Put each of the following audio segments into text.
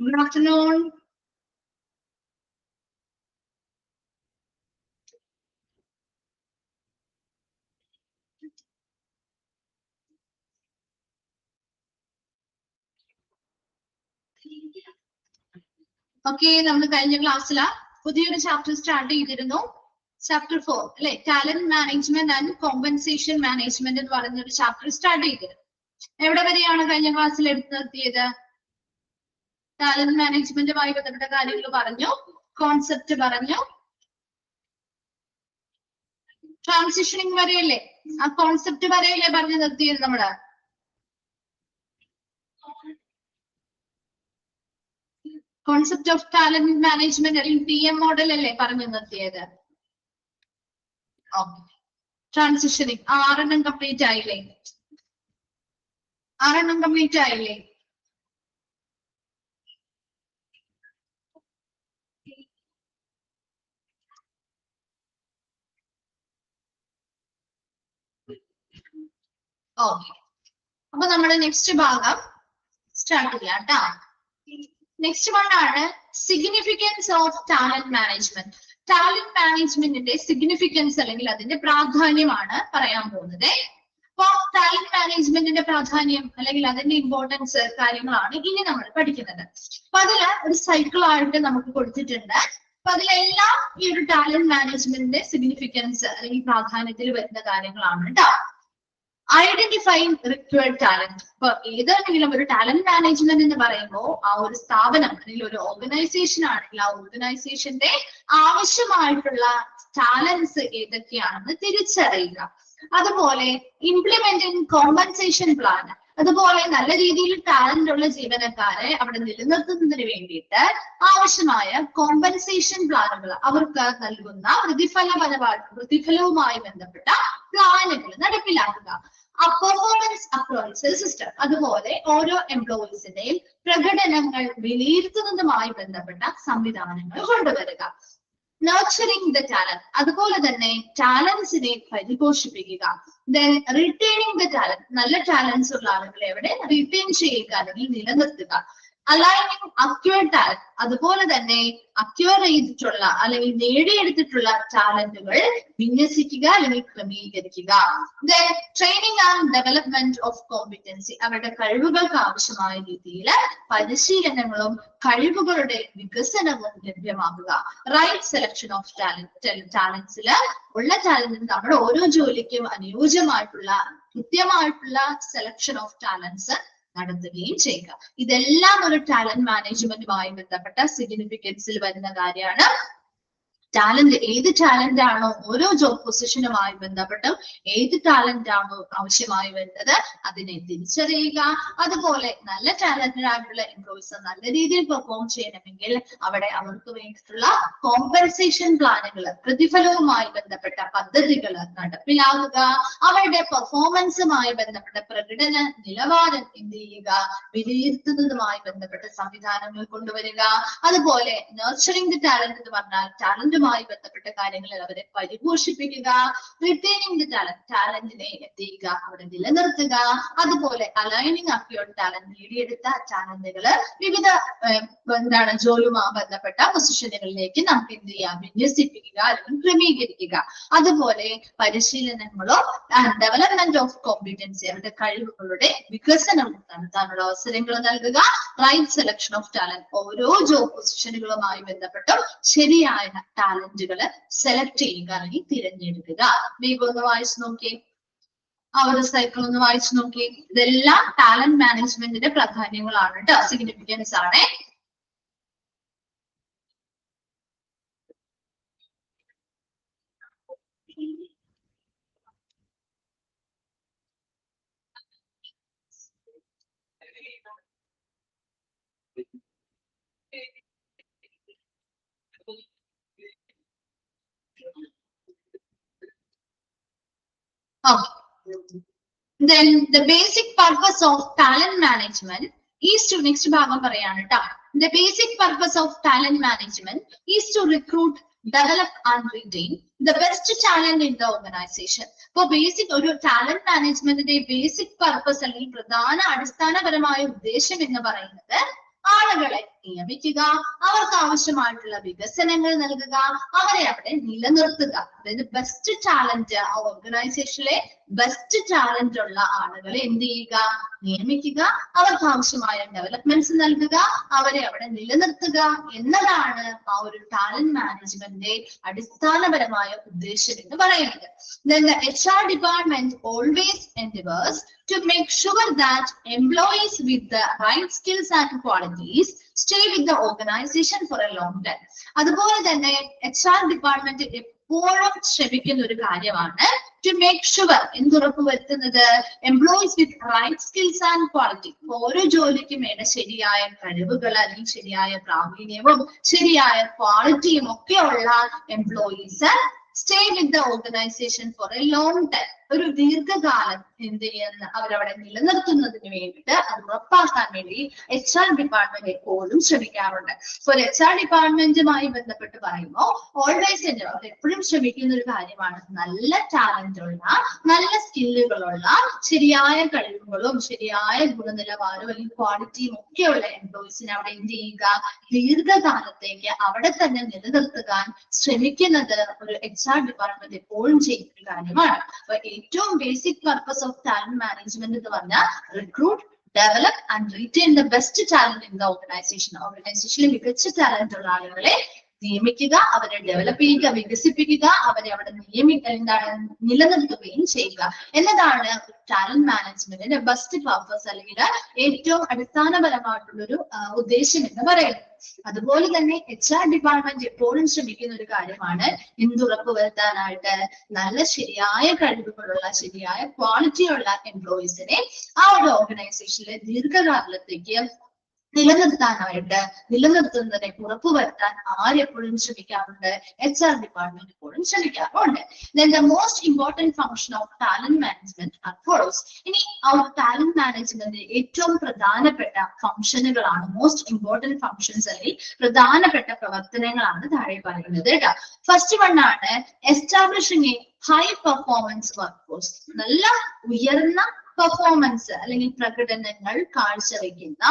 Good afternoon. Okay, നമ്മൾ കഴിഞ്ഞ ക്ലാസ്സിൽ പുതിയൊരു ചാപ്റ്റർ സ്റ്റാർട്ട് ചെയ്തിരുന്നു. ചാപ്റ്റർ 4 അല്ലെ, talent management and compensation management എന്ന് പറഞ്ഞൊരു ചാപ്റ്റർ സ്റ്റാർട്ട് ചെയ്തിരുന്നു. എവിടെ വരെയാണ് കഴിഞ്ഞ ക്ലാസ്സിൽ എടുത്തു നിർത്തിയത്? ടാലന്റ് മാനേജ്മെന്റുമായി ബന്ധപ്പെട്ട കാര്യങ്ങൾ പറഞ്ഞു, കോൺസെപ്റ്റ് പറഞ്ഞു, ട്രാൻസിഷനിങ് വരെയല്ലേ, ആ കോൺസെപ്റ്റ് വരെയല്ലേ പറഞ്ഞു നിർത്തിയത് നമ്മള്? കോൺസെപ്റ്റ് ഓഫ് ടാലന്റ് മാനേജ്മെന്റ് അല്ലെങ്കിൽ PM മോഡൽ അല്ലേ പറഞ്ഞു നിർത്തിയത്? ട്രാൻസിഷനിങ് 6 കംപ്ലീറ്റ് ആയില്ലേ? 6 കംപ്ലീറ്റ് ആയില്ലേ? ഓക്കെ, അപ്പൊ നമ്മുടെ നെക്സ്റ്റ് ഭാഗം സ്റ്റാർട്ട് ചെയ്യാം കേട്ടോ. നെക്സ്റ്റ് വൺ ആണ് significance of talent management. Talent മാനേജ്മെന്റിന്റെ സിഗ്നിഫിക്കൻസ് അല്ലെങ്കിൽ അതിന്റെ പ്രാധാന്യമാണ് പറയാൻ പോകുന്നത്. അപ്പൊ ടാലന്റ് മാനേജ്മെന്റിന്റെ പ്രാധാന്യം അല്ലെങ്കിൽ അതിന്റെ ഇമ്പോർട്ടൻസ് കാര്യങ്ങളാണ് ഇനി നമ്മൾ പഠിക്കുന്നത്. അപ്പൊ അതില് ഒരു സൈക്കിൾ ആയിട്ട് നമുക്ക് കൊടുത്തിട്ടുണ്ട്. അപ്പൊ അതിലെല്ലാം ഈ ഒരു ടാലന്റ് മാനേജ്മെന്റിന്റെ സിഗ്നിഫിക്കൻസ് അല്ലെങ്കിൽ പ്രാധാന്യത്തിൽ വരുന്ന കാര്യങ്ങളാണ് കേട്ടോ. Identifying required talent. ഇപ്പൊ ഏതാണെങ്കിലും ഒരു ടാലന്റ് മാനേജ്മെന്റ് എന്ന് പറയുമ്പോൾ ആ ഒരു സ്ഥാപനം അല്ലെങ്കിൽ ഒരു ഓർഗനൈസേഷൻ ആണെങ്കിൽ ആ ഓർഗനൈസേഷന്റെ ആവശ്യമായിട്ടുള്ള ടാലന്റ്സ് ഏതൊക്കെയാണെന്ന് തിരിച്ചറിയുക. അതുപോലെ ഇംപ്ലിമെന്റിങ് കോമ്പൻസേഷൻ പ്ലാൻ. അതുപോലെ നല്ല രീതിയിൽ ടാലന്റ് ഉള്ള ജീവനക്കാരെ അവിടെ നിലനിർത്തുന്നതിന് വേണ്ടിയിട്ട് ആവശ്യമായ കോമ്പൻസേഷൻ പ്ലാനുകൾ, അവർക്ക് നൽകുന്ന പ്രതിഫലവുമായി ബന്ധപ്പെട്ട പ്ലാനുകൾ നടപ്പിലാക്കുക. Performance appraisal system. അതുപോലെ ഓരോ എംപ്ലോയീസിന്റെയും പ്രകടനങ്ങൾ വിലയിരുത്തുന്നതുമായി ബന്ധപ്പെട്ട സംവിധാനങ്ങൾ കൊണ്ടുവരിക. Nurturing the talent. അതുപോലെ തന്നെ ടാലൻസിനെ പരിപോഷിപ്പിക്കുക. Then returning the talent. നല്ല ടാലൻസ് ഉള്ള ആളുകളെ എവിടെ റിട്ടേൺ ചെയ്യുക അല്ലെങ്കിൽ നിലനിർത്തുക. Aligning acquired talent. അതുപോലെ തന്നെ അക്വയർ ചെയ്തിട്ടുള്ള അല്ലെങ്കിൽ നേടിയെടുത്തിട്ടുള്ള ടാലന്റുകൾ വിന്യസിക്കുക അല്ലെങ്കിൽ ക്രമീകരിക്കുക. Then training and development of competency. അവരുടെ കഴിവുകൾക്ക് ആവശ്യമായ രീതിയിൽ പരിശീലനങ്ങളും കഴിവുകളുടെ വികസനവും ലഭ്യമാക്കുക. റൈറ്റ് സെലക്ഷൻ ഓഫ് ടാലന്റ്സില് ഉള്ള ടാലന്റ് നമ്മുടെ ഓരോ ജോലിക്കും അനുയോജ്യമായിട്ടുള്ള കൃത്യമായിട്ടുള്ള സെലക്ഷൻ ഓഫ് ടാലന്റ്സ് നടത്തുകയും ചെയ്യുക. ഇതെല്ലാം ഒരു ടാലന്റ് മാനേജ്മെന്റുമായി ബന്ധപ്പെട്ട സിഗ്നിഫിക്കൻസിൽ വരുന്ന കാര്യമാണ്. ടാലന്റ്, ഏത് ടാലന്റ് ആണോ ഓരോ ജോബ് പൊസിഷനുമായി ബന്ധപ്പെട്ടും ഏത് ടാലന്റ് ആണോ ആവശ്യമായി വരുന്നത് അതിനെ തിരിച്ചറിയുക. അതുപോലെ നല്ല ടാലന്റഡ് ആയിട്ടുള്ള എംപ്ലോയീസ് നല്ല രീതിയിൽ പെർഫോം ചെയ്യണമെങ്കിൽ അവിടെ അവർക്ക് വേണ്ടിയിട്ടുള്ള കോമ്പൻസേഷൻ പ്ലാനുകൾ, പ്രതിഫലവുമായി ബന്ധപ്പെട്ട പദ്ധതികൾ നടപ്പിലാക്കുക. അവരുടെ പെർഫോമൻസുമായി ബന്ധപ്പെട്ട പ്രകടന നിലവാരം എന്ത് ചെയ്യുക, വിലയിരുത്തുന്നതുമായി ബന്ധപ്പെട്ട സംവിധാനങ്ങൾ കൊണ്ടുവരിക. അതുപോലെ നർച്ചറിംഗ് ദി ടാലന്റ് എന്ന് പറഞ്ഞാൽ ടാലന്റ് മായി ബന്ധപ്പെട്ട കാര്യങ്ങളിൽ അവരെ പരിപോഷിപ്പിക്കുക. റിട്ടേണിംഗ് ദി ടാലന്റ്, ടാലന്റിനെ എന്ത് ചെയ്യുക, അവിടെ നിലനിർത്തുക. അതുപോലെ അലൈനിങ് അക്വയർഡ് ടാലന്റ്, നേടിയെടുത്ത ടാലന്റുകള് വിവിധ ജോലിയുമായി ബന്ധപ്പെട്ട പൊസിഷനുകളിലേക്ക് നമുക്ക് എന്ത് ചെയ്യാം, വിന്യസിപ്പിക്കുക അല്ലെങ്കിൽ ക്രമീകരിക്കുക. അതുപോലെ പരിശീലനങ്ങളോ ഡെവലപ്മെന്റ് ഓഫ് കോമ്പിറ്റൻസി, അവരുടെ കഴിവുകളുടെ വികസനം നടത്താനുള്ള അവസരങ്ങൾ നൽകുക. റൈറ്റ് സെലക്ഷൻ ഓഫ് ടാലന്റ്, ഓരോ ജോബ് പൊസിഷനുകളുമായി ബന്ധപ്പെട്ടും ശരിയായ ടാലന്റുകള് സെലക്ട് ചെയ്യുക അല്ലെങ്കിൽ തിരഞ്ഞെടുക്കുക. വേഗം ഒന്ന് വായിച്ചു നോക്കി, ആ ഒരു സൈക്കിൾ ഒന്ന് വായിച്ചു നോക്കി. ഇതെല്ലാം ടാലന്റ് മാനേജ്മെന്റിന്റെ പ്രാധാന്യങ്ങളാണ് കേട്ടോ, സിഗ്നിഫിക്കൻസ് ആണ്. Then the basic purpose of talent management is to, next ഭാഗം പറയാണ് ട്ടോ. The basic purpose of talent management is to recruit develop and retain the best talent in the organization. For basic ഒരു talent managementന്റെ basic purpose അല്ലെങ്കിൽ പ്രധാന അടിസ്ഥാനപരമായ ഉദ്ദേശം എന്ന് പറയുന്നത് ആളുകളെ നിയമിക്കുക, അവർക്ക് ആവശ്യമായിട്ടുള്ള വികസനങ്ങൾ നൽകുക, അവരെ അവിടെ നിലനിർത്തുക. അതായത് ബെസ്റ്റ് ടാലന്റ്, ആ ഓർഗനൈസേഷനിലെ ബെസ്റ്റ് ടാലന്റ് ഉള്ള ആളുകളെ എന്ത് ചെയ്യുക, നിയമിക്കുക, അവർക്ക് ആവശ്യമായ ഡെവലപ്മെന്റ്സ് നൽകുക, അവരെ അവിടെ നിലനിർത്തുക എന്നതാണ് ആ ഒരു ടാലന്റ് മാനേജ്മെന്റിന്റെ അടിസ്ഥാനപരമായ ഉദ്ദേശം എന്ന് പറയുന്നത്. Then the HR department always endeavors to make sure that employees with the right skills and qualities stay with the organization for a long time. അതുപോലെ തന്നെ HR ഡിപ്പാർട്ട്മെന്റ് എപ്പോഴും ശ്രമിക്കുന്ന ഒരു കാര്യമാണ് to make sure എന്തുറപ്പ് വരുത്തുന്നത്, employees with right skills and quality, ഓരോ ജോലിക്കും വേണ്ട ശരിയായ കഴിവുകൾ അല്ലെങ്കിൽ ശരിയായ പ്രാവീണ്യവും ശരിയായ ക്വാളിറ്റിയും ഒക്കെ ഉള്ള employees stay with the organization for a long time. ഒരു ദീർഘകാലം എന്ത് ചെയ്യുന്ന അവരവിടെ നിലനിർത്തുന്നതിന് വേണ്ടിയിട്ട് അത് ഉറപ്പാക്കാൻ വേണ്ടി HR ഡിപ്പാർട്ട്മെന്റ് എപ്പോഴും ശ്രമിക്കാറുണ്ട്. സോ HR ഡിപ്പാർട്ട്മെന്റുമായി ബന്ധപ്പെട്ട് പറയുമ്പോൾ ഓൾവേസ് അവർ എപ്പോഴും ശ്രമിക്കുന്ന ഒരു കാര്യമാണ് നല്ല ടാലന്റ് ഉള്ള, നല്ല സ്കില്ലുകളുള്ള, ശരിയായ കഴിവുകളും ശരിയായ ഗുണനിലവാരവും അല്ലെങ്കിൽ ക്വാളിറ്റിയും ഒക്കെയുള്ള എംപ്ലോയീസിനെ അവിടെ എന്ത് ചെയ്യുക, ദീർഘകാലത്തേക്ക് അവിടെ തന്നെ നിലനിർത്തുവാൻ ശ്രമിക്കുന്നത് ഒരു HR ഡിപ്പാർട്ട്മെന്റ് എപ്പോഴും ചെയ്യുന്ന ഒരു കാര്യമാണ്. അപ്പൊ ഏറ്റവും basic purpose of talent management എന്ന് പറഞ്ഞാൽ recruit, develop and retain the best talent in the organisation. ഓർഗനൈസേഷനിൽ മികച്ച ടാലന്റ് ഉള്ള ആളുകളെ നിയമിക്കുക, അവരെ ഡെവലപ്പ് ചെയ്യുക, വികസിപ്പിക്കുക, അവരെ അവിടെ നിലനിർത്തുകയും ചെയ്യുക എന്നതാണ് ടാലന്റ് മാനേജ്മെന്റിന്റെ ബെസ്റ്റ് പർപ്പസ് അല്ലെങ്കിൽ ഏറ്റവും അടിസ്ഥാനപരമായിട്ടുള്ള ഒരു ഉദ്ദേശം എന്ന് പറയുന്നത്. അതുപോലെ തന്നെ HR ഡിപ്പാർട്ട്മെന്റ് എപ്പോഴും ശ്രമിക്കുന്ന ഒരു കാര്യമാണ് എന്തുറപ്പ് വരുത്താനായിട്ട്, നല്ല ശരിയായ കഴിവുകളുള്ള ശരിയായ ക്വാളിറ്റിയുള്ള എംപ്ലോയീസിനെ ആ ഒരു ഓർഗനൈസേഷനിലെ ദീർഘകാലത്തേക്ക് നിലനിർത്തുന്നതിനെ ഉറപ്പുവരുത്താൻ ആരെപ്പോഴും ശ്രമിക്കാറുണ്ട്, HR ഡിപ്പാർട്ട്മെന്റ് എപ്പോഴും ശ്രമിക്കാറുണ്ട്. Then the most important function of talent management are follows. ഇനി ആ ടാലന്റ് മാനേജ്മെന്റ് ഏറ്റവും പ്രധാനപ്പെട്ട ഫംഗ്ഷനുകളാണ്, മോസ്റ്റ് ഇമ്പോർട്ടന്റ് ഫംഗ്ഷൻസ് അല്ലെങ്കിൽ പ്രധാനപ്പെട്ട പ്രവർത്തനങ്ങളാണ് താഴെ പറയുന്നത് കേട്ടോ. ഫസ്റ്റ് വൺ ആണ് establishing A high performance work force. നല്ല ഉയർന്ന പെർഫോമൻസ് അല്ലെങ്കിൽ പ്രകടനങ്ങൾ കാഴ്ചവെക്കുന്ന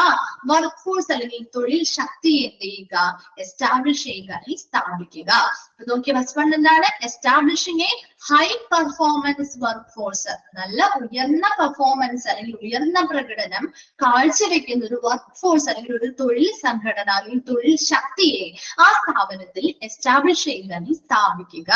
വർക്ക് ഫോഴ്സ് അല്ലെങ്കിൽ തൊഴിൽ ശക്തി എന്ത് ചെയ്യുക, എസ്റ്റാബ്ലിഷ് ചെയ്യുക അല്ലെങ്കിൽ സ്ഥാപിക്കുക. അപ്പൊ നോക്കിയ ഫസ്റ്റ് വൺ എന്താണ്, establishing A high performance work force. നല്ല ഉയർന്ന പെർഫോമൻസ് അല്ലെങ്കിൽ ഉയർന്ന പ്രകടനം കാഴ്ചവെക്കുന്ന ഒരു വർക്ക് ഫോഴ്സ് അല്ലെങ്കിൽ ഒരു തൊഴിൽ സംഘടന അല്ലെങ്കിൽ തൊഴിൽ ശക്തിയെ ആ സ്ഥാപനത്തിൽ എസ്റ്റാബ്ലിഷ് ചെയ്യുക അല്ലെങ്കിൽ സ്ഥാപിക്കുക.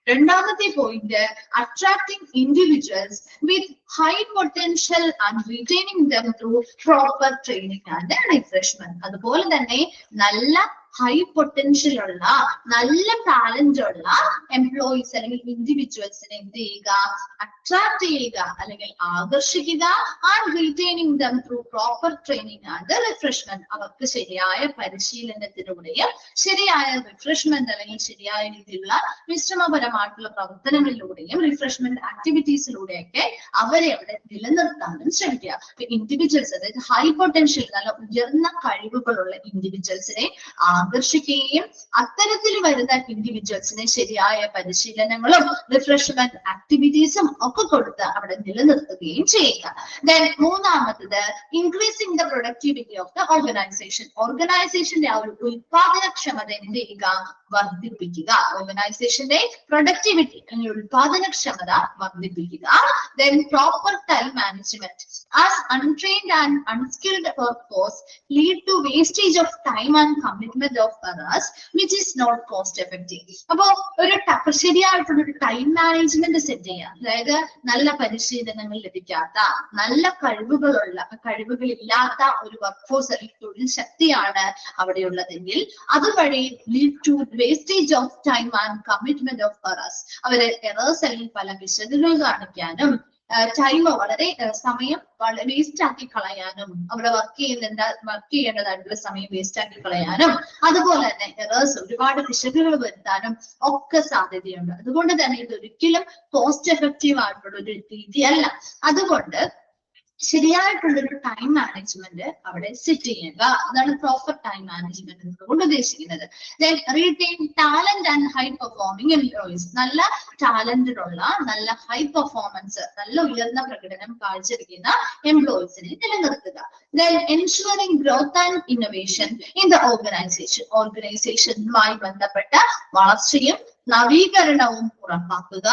രണ്ടാമത്തെ point, attracting individuals with high potential and retaining dum through proper training and refreshment. അതുപോലെ തന്നെ നല്ല ഹൈ പൊട്ടൻഷ്യൽ ഉള്ള നല്ല ടാലന്റ് ഉള്ള എംപ്ലോയീസ് അല്ലെങ്കിൽ ഇൻഡിവിജ്വൽസിനെ എന്ത് ചെയ്യുക, അട്രാക്ട് ചെയ്യുക അല്ലെങ്കിൽ ആകർഷിക്കുക. And retaining them through proper training and refreshment. അവർക്ക് ശരിയായ പരിശീലനത്തിലൂടെയും ശരിയായ റിഫ്രഷ്മെന്റ് അല്ലെങ്കിൽ ശരിയായ രീതിയിലുള്ള വിശ്രമപരമായിട്ടുള്ള പ്രവർത്തനങ്ങളിലൂടെയും റിഫ്രഷ്മെന്റ് ആക്ടിവിറ്റീസിലൂടെയൊക്കെ അവരെ അവിടെ നിലനിർത്താനും ശ്രമിക്കുക. ഇൻഡിവിജ്വൽസ് അതായത് ഹൈ പൊട്ടൻഷ്യൽ നല്ല ഉയർന്ന കഴിവുകളുള്ള ഇൻഡിവിജ്വൽസിനെ ആകർഷിക്കുകയും അത്തരത്തിൽ വരുന്ന ഇൻഡിവിജ്വൽസിനെ ശരിയായ പരിശീലനങ്ങളും റിഫ്രഷ്മെന്റ് ആക്ടിവിറ്റീസും ഒക്കെ കൊടുത്ത് അവിടെ നിലനിർത്തുകയും ചെയ്യുക. ദെൻ മൂന്നാമത്തത്, increasing the productivity of the organisation. ഓർഗനൈസേഷന്റെ ആ ഒരു ഉൽപാദനക്ഷമത എന്ത് ചെയ്യുക, വർദ്ധിപ്പിക്കുക. ഓർഗനൈസേഷന്റെ പ്രൊഡക്ടിവിറ്റി അല്ലെങ്കിൽ ഉൽപാദനക്ഷമത വർദ്ധിപ്പിക്കുക. Then proper time management. As untrained and unskilled workforce lead to wastage of time and commitment of errors which is not cost effective. അപ്പോ ഒരു ശരിയായിട്ടുള്ള ഒരു ടൈം മാനേജ്മെന്റ് സെറ്റ് ചെയ്യാം. അതായത് നല്ല പരിശീലനങ്ങൾ ലഭിക്കാത്ത, നല്ല കഴിവുകളില്ലാത്ത ഒരു വർക്ക് ഫോഴ്സ് അല്ലെങ്കിൽ തൊഴിൽ ശക്തിയാണ് അവിടെയുള്ളതെങ്കിൽ അതുവഴി lead to wastage of time and commitment of errors. അവര് എറേഴ്സ് അല്ലെങ്കിൽ പല പിശകുകൾ കാണിക്കാനും സമയം വേസ്റ്റ് ആക്കി കളയാനും അവിടെ വർക്ക് ചെയ്യേണ്ടതായിട്ടുള്ള സമയം വേസ്റ്റ് ആക്കി കളയാനും അതുപോലെ തന്നെ എറേഴ്സ് ഒരുപാട് പിശകുകൾ വരുത്താനും ഒക്കെ സാധ്യതയുണ്ട്. അതുകൊണ്ട് തന്നെ ഇത് ഒരിക്കലും കോസ്റ്റ് എഫക്റ്റീവ് ആയിട്ടുള്ള ഒരു രീതിയല്ല. അതുകൊണ്ട് ശരിയായിട്ടുള്ളൊരു ടൈം മാനേജ്മെന്റ് അവിടെ സെറ്റ് ചെയ്യുക. അതാണ് പ്രോപ്പർ ടൈം മാനേജ്മെന്റ് കൊണ്ട് ഉദ്ദേശിക്കുന്നത്. Then retain talent and high performing employees. നല്ല ടാലന്റഡ് ഉള്ള, നല്ല ഹൈ പെർഫോമൻസ്, നല്ല ഉയർന്ന പ്രകടനം കാഴ്ചവെക്കുന്ന എംപ്ലോയീസിനെ നിലനിർത്തുക. Then ensuring growth and innovation in the organization. ഓർഗനൈസേഷനുമായി ബന്ധപ്പെട്ട വളർച്ചയും നവീകരണവും ഉറപ്പാക്കുക.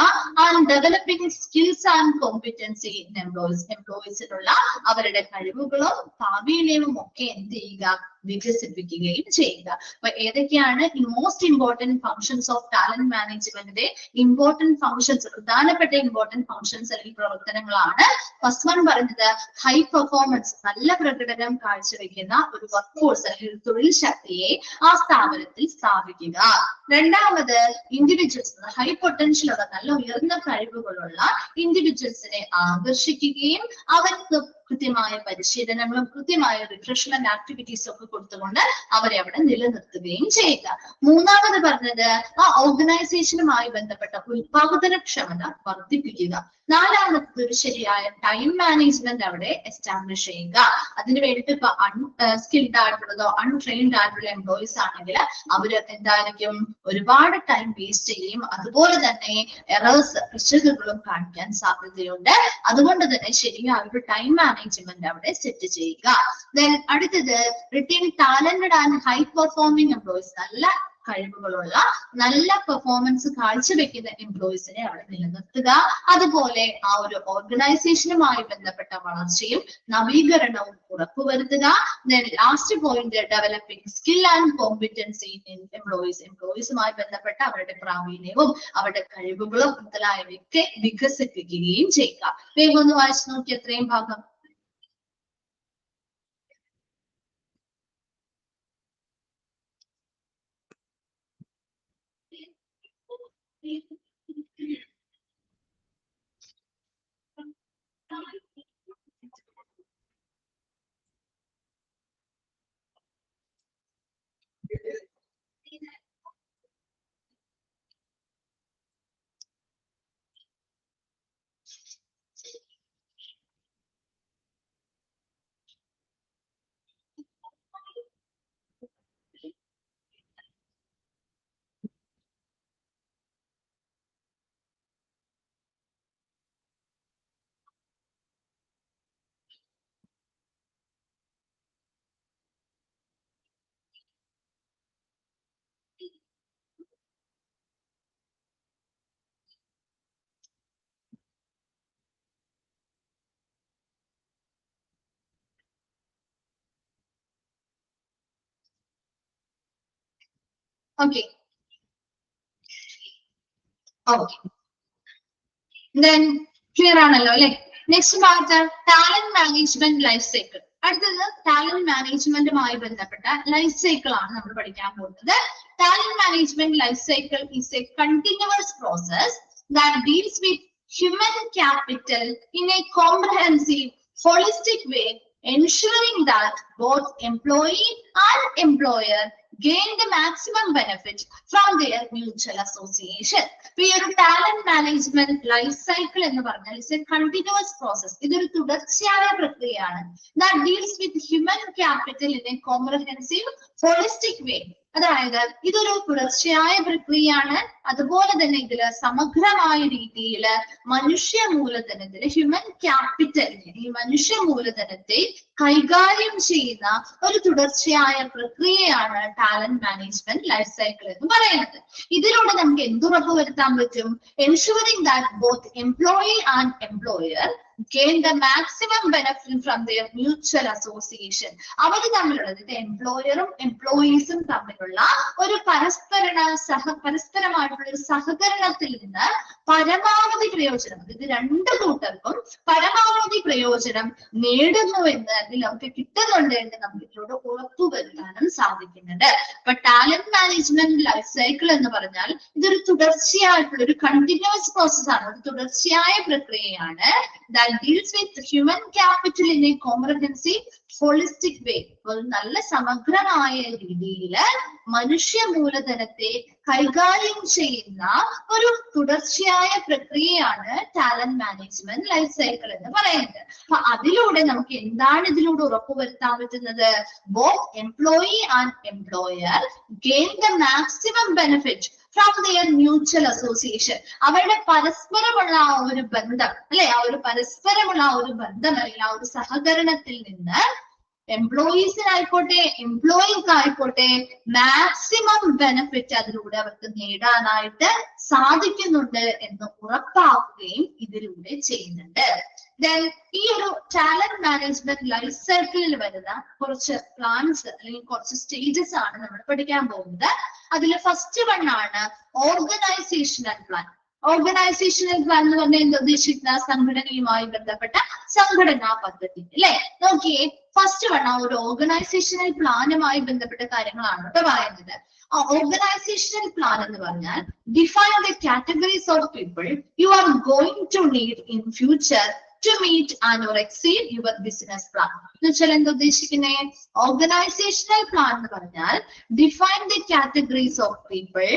And developing skills and competency in എംപ്ലോയീസിനുള്ള അവരുടെ കഴിവുകളും പ്രാവീണ്യവും ഒക്കെ എന്ത് ചെയ്യുക, വികസിപ്പിക്കുകയും ചെയ്യുക. അപ്പൊ ഏതൊക്കെയാണ് ഈ most important functions of talent മാനേജ്മെന്റിന്റെ ഇമ്പോർട്ടന്റ് ഫങ്ഷൻസ്, പ്രധാനപ്പെട്ട ഇമ്പോർട്ടന്റ് ഫങ്ഷൻസ് അല്ലെങ്കിൽ പ്രവർത്തനങ്ങളാണ്. ഫസ്റ്റ് വൺ പറഞ്ഞത് ഹൈ പെർഫോമൻസ്, നല്ല പ്രകടനം കാഴ്ചവെക്കുന്ന ഒരു വർക്ക് ഫോഴ്സ് അല്ലെങ്കിൽ തൊഴിൽ ശക്തിയെ ആ സ്ഥാപനത്തിൽ സ്ഥാപിക്കുക. രണ്ടാമത് ഇൻഡിവിജ്വൽസ്, ഹൈ പൊട്ടൻഷ്യൽ ഉള്ള, നല്ല ഉയർന്ന കഴിവുകളുള്ള ഇൻഡിവിജ്വൽസിനെ ആകർഷിക്കുകയും അവർക്ക് കൃത്യമായ പരിശീലനങ്ങളും കൃത്യമായ റിഫ്രഷ്മെന്റ് ആക്ടിവിറ്റീസ് ഒക്കെ കൊടുത്തുകൊണ്ട് അവരെ അവിടെ നിലനിർത്തുകയും ചെയ്യുക. മൂന്നാമത് പറഞ്ഞത് ആ ഓർഗനൈസേഷനുമായി ബന്ധപ്പെട്ട ഉത്പാദനക്ഷമത വർദ്ധിപ്പിക്കുക. നാലാമത് ഒരു ശരിയായ ടൈം മാനേജ്മെന്റ് അവിടെ എസ്റ്റാബ്ലിഷ് ചെയ്യുക. അതിന് വേണ്ടിയിട്ട് ഇപ്പൊ അൺസ്കിൽഡ് ആയിട്ടുള്ളതോ അൺട്രെയിൻഡ് ആയിട്ടുള്ള എംപ്ലോയീസ് ആണെങ്കിൽ അവര് എന്തായിരിക്കും, ഒരുപാട് ടൈം വേസ്റ്റ് ചെയ്യുകയും അതുപോലെ തന്നെ എറേഴ്സ്, പിശകുകളും കാണിക്കാൻ സാധ്യതയുണ്ട്. അതുകൊണ്ട് തന്നെ ശരിയായ ഒരു ടൈം മാനേജ്മെന്റ് അവിടെ സെറ്റ് ചെയ്യുക. Then അടുത്തത് return talented and high performing employees, നല്ല കഴിവുകളുള്ള, നല്ല പെർഫോമൻസ് കാഴ്ചവെക്കുന്ന എംപ്ലോയീസിനെ അവിടെ നിലനിർത്തുക. അതുപോലെ ആ ഒരു ഓർഗനൈസേഷനുമായി ബന്ധപ്പെട്ട വളർച്ചയും നവീകരണവും ഉറപ്പുവരുത്തുക. Last point developing skill and competency in എംപ്ലോയീസുമായി ബന്ധപ്പെട്ട അവരുടെ പ്രാവീണ്യവും അവരുടെ കഴിവുകളും മുതലായവയൊക്കെ വികസിപ്പിക്കുകയും ചെയ്യുക. വേഗം ഒന്ന് വായിച്ചു നോക്കി എത്രയും ഭാഗം. Okay. Okay. Then clear ആണല്ലോ അല്ലെ? Next part talent management life cycle. അടുത്തത് ടാലന്റ് മാനേജ്മെന്റുമായി ബന്ധപ്പെട്ട ലൈഫ് സൈക്കിൾ ആണ് നമ്മൾ പഠിക്കാൻ പോകുന്നത്. Talent management life cycle is A continuous process that deals with human capital in a comprehensive, holistic way, ensuring that both employee and employer gain the maximum benefit from their mutual association. ഈ ഒരു talent management life cycle എന്ന് പറഞ്ഞാൽ it's A continuous process. ഇതൊരു തുടർച്ചയായ പ്രക്രിയയാണ്. that deals with human capital in a comprehensive, holistic way. അതായത് ഇതൊരു തുടർച്ചയായ പ്രക്രിയയാണ്. അതുപോലെ തന്നെ ഇതില് സമഗ്രമായ രീതിയിൽ മനുഷ്യ മൂലധനത്തിന്, ഹ്യൂമൻ ക്യാപിറ്റലിനെ, ഈ മനുഷ്യ മൂലധനത്തെ കൈകാര്യം ചെയ്യുന്ന ഒരു തുടർച്ചയായ പ്രക്രിയയാണ് ടാലന്റ് മാനേജ്മെന്റ് ലൈഫ് സൈക്കിൾ എന്ന് പറയുന്നത്. ഇതിലൂടെ നമുക്ക് എന്തുറപ്പ് വരുത്താൻ പറ്റും? Ensuring that both employee and employer gain the maximum benefit from their mutual association. അവർ തമ്മിലുള്ളത്, എംപ്ലോയറും എംപ്ലോയീസും തമ്മിലുള്ള ഒരു പരസ്പരമായിട്ടുള്ള ഒരു സഹകരണത്തിൽ നിന്ന് പരമാവധി പ്രയോജനം, ഇത് രണ്ടു കൂട്ടർക്കും പരമാവധി പ്രയോജനം നേടുന്നുവെന്ന്, അല്ലെങ്കിൽ അവർക്ക് കിട്ടുന്നുണ്ട് എന്ന് നമുക്ക് ഇതിലൂടെ ഉറപ്പുവരുത്താനും സാധിക്കുന്നുണ്ട്. അപ്പൊ ടാലന്റ് മാനേജ്മെന്റ് ലൈഫ് സൈക്കിൾ എന്ന് പറഞ്ഞാൽ ഇതൊരു തുടർച്ചയായിട്ടുള്ള ഒരു കണ്ടിന്യൂസ് പ്രോസസ് ആണ്, ഒരു തുടർച്ചയായ പ്രക്രിയയാണ്. that deals with human capital in a comprehensive holistic way. ഒരു നല്ല സമഗ്രമായ രീതിയിൽ മനുഷ്യ മൂലധനത്തെ കൈകാര്യം ചെയ്യുന്ന ഒരു തുടർച്ചയായ പ്രക്രിയയാണ് ടാലന്റ് മാനേജ്മെന്റ് ലൈഫ് സൈക്കിൾ എന്ന് പറയുന്നത്. അപ്പൊ അതിലൂടെ നമുക്ക് എന്താണ് ഇതിലൂടെ ഉറപ്പുവരുത്താൻ പറ്റുന്നത്? Both employee and employer gain the maximum benefit from their mutual association. അവരുടെ പരസ്പരമുള്ള ആ ഒരു ബന്ധം, അല്ലെ, ആ ഒരു പരസ്പരമുള്ള ആ ഒരു ബന്ധം അല്ലെങ്കിൽ ആ ഒരു സഹകരണത്തിൽ നിന്ന് എംപ്ലോയീസിനായിക്കോട്ടെ എംപ്ലോയിക്കായിക്കോട്ടെ മാക്സിമം ബെനിഫിറ്റ് അതിലൂടെ അവർക്ക് നേടാനായിട്ട് സാധിക്കുന്നുണ്ട് എന്ന് ഉറപ്പാക്കുകയും ഇതിലൂടെ ചെയ്യുന്നുണ്ട്. ദെൻ ഈ ഒരു ടാലന്റ് മാനേജ്മെന്റ് ലൈഫ് സൈക്കിളിൽ വരുന്ന കുറച്ച് പ്ലാൻസ് അല്ലെങ്കിൽ കുറച്ച് സ്റ്റേജസ് ആണ് നമ്മൾ പഠിക്കാൻ പോകുന്നത്. അതിൽ ഫസ്റ്റ് വൺ ആണ് ഓർഗനൈസേഷണൽ പ്ലാൻ. ഓർഗനൈസേഷണൽ പ്ലാൻ എന്ന് പറഞ്ഞാൽ എന്താ ഉദ്ദേശിക്കുന്ന? സംഘടനയുമായി ബന്ധപ്പെട്ട സംഘടനാ പദ്ധതി, അല്ലെ? നോക്കിയേ, ഫസ്റ്റ് വൺ ആ ഒരു ഓർഗനൈസേഷണൽ പ്ലാനുമായി ബന്ധപ്പെട്ട കാര്യങ്ങളാണ് കേട്ടോ പറയുന്നത്. ആ ഓർഗനൈസേഷണൽ പ്ലാൻ എന്ന് പറഞ്ഞാൽ define the categories of people you are going to need in future to meet and or exceed your business plan. എന്ന് വെച്ചാൽ എന്താ ഉദ്ദേശിക്കുന്നത്? ഓർഗനൈസേഷണൽ പ്ലാൻ എന്ന് പറഞ്ഞാൽ define the categories of people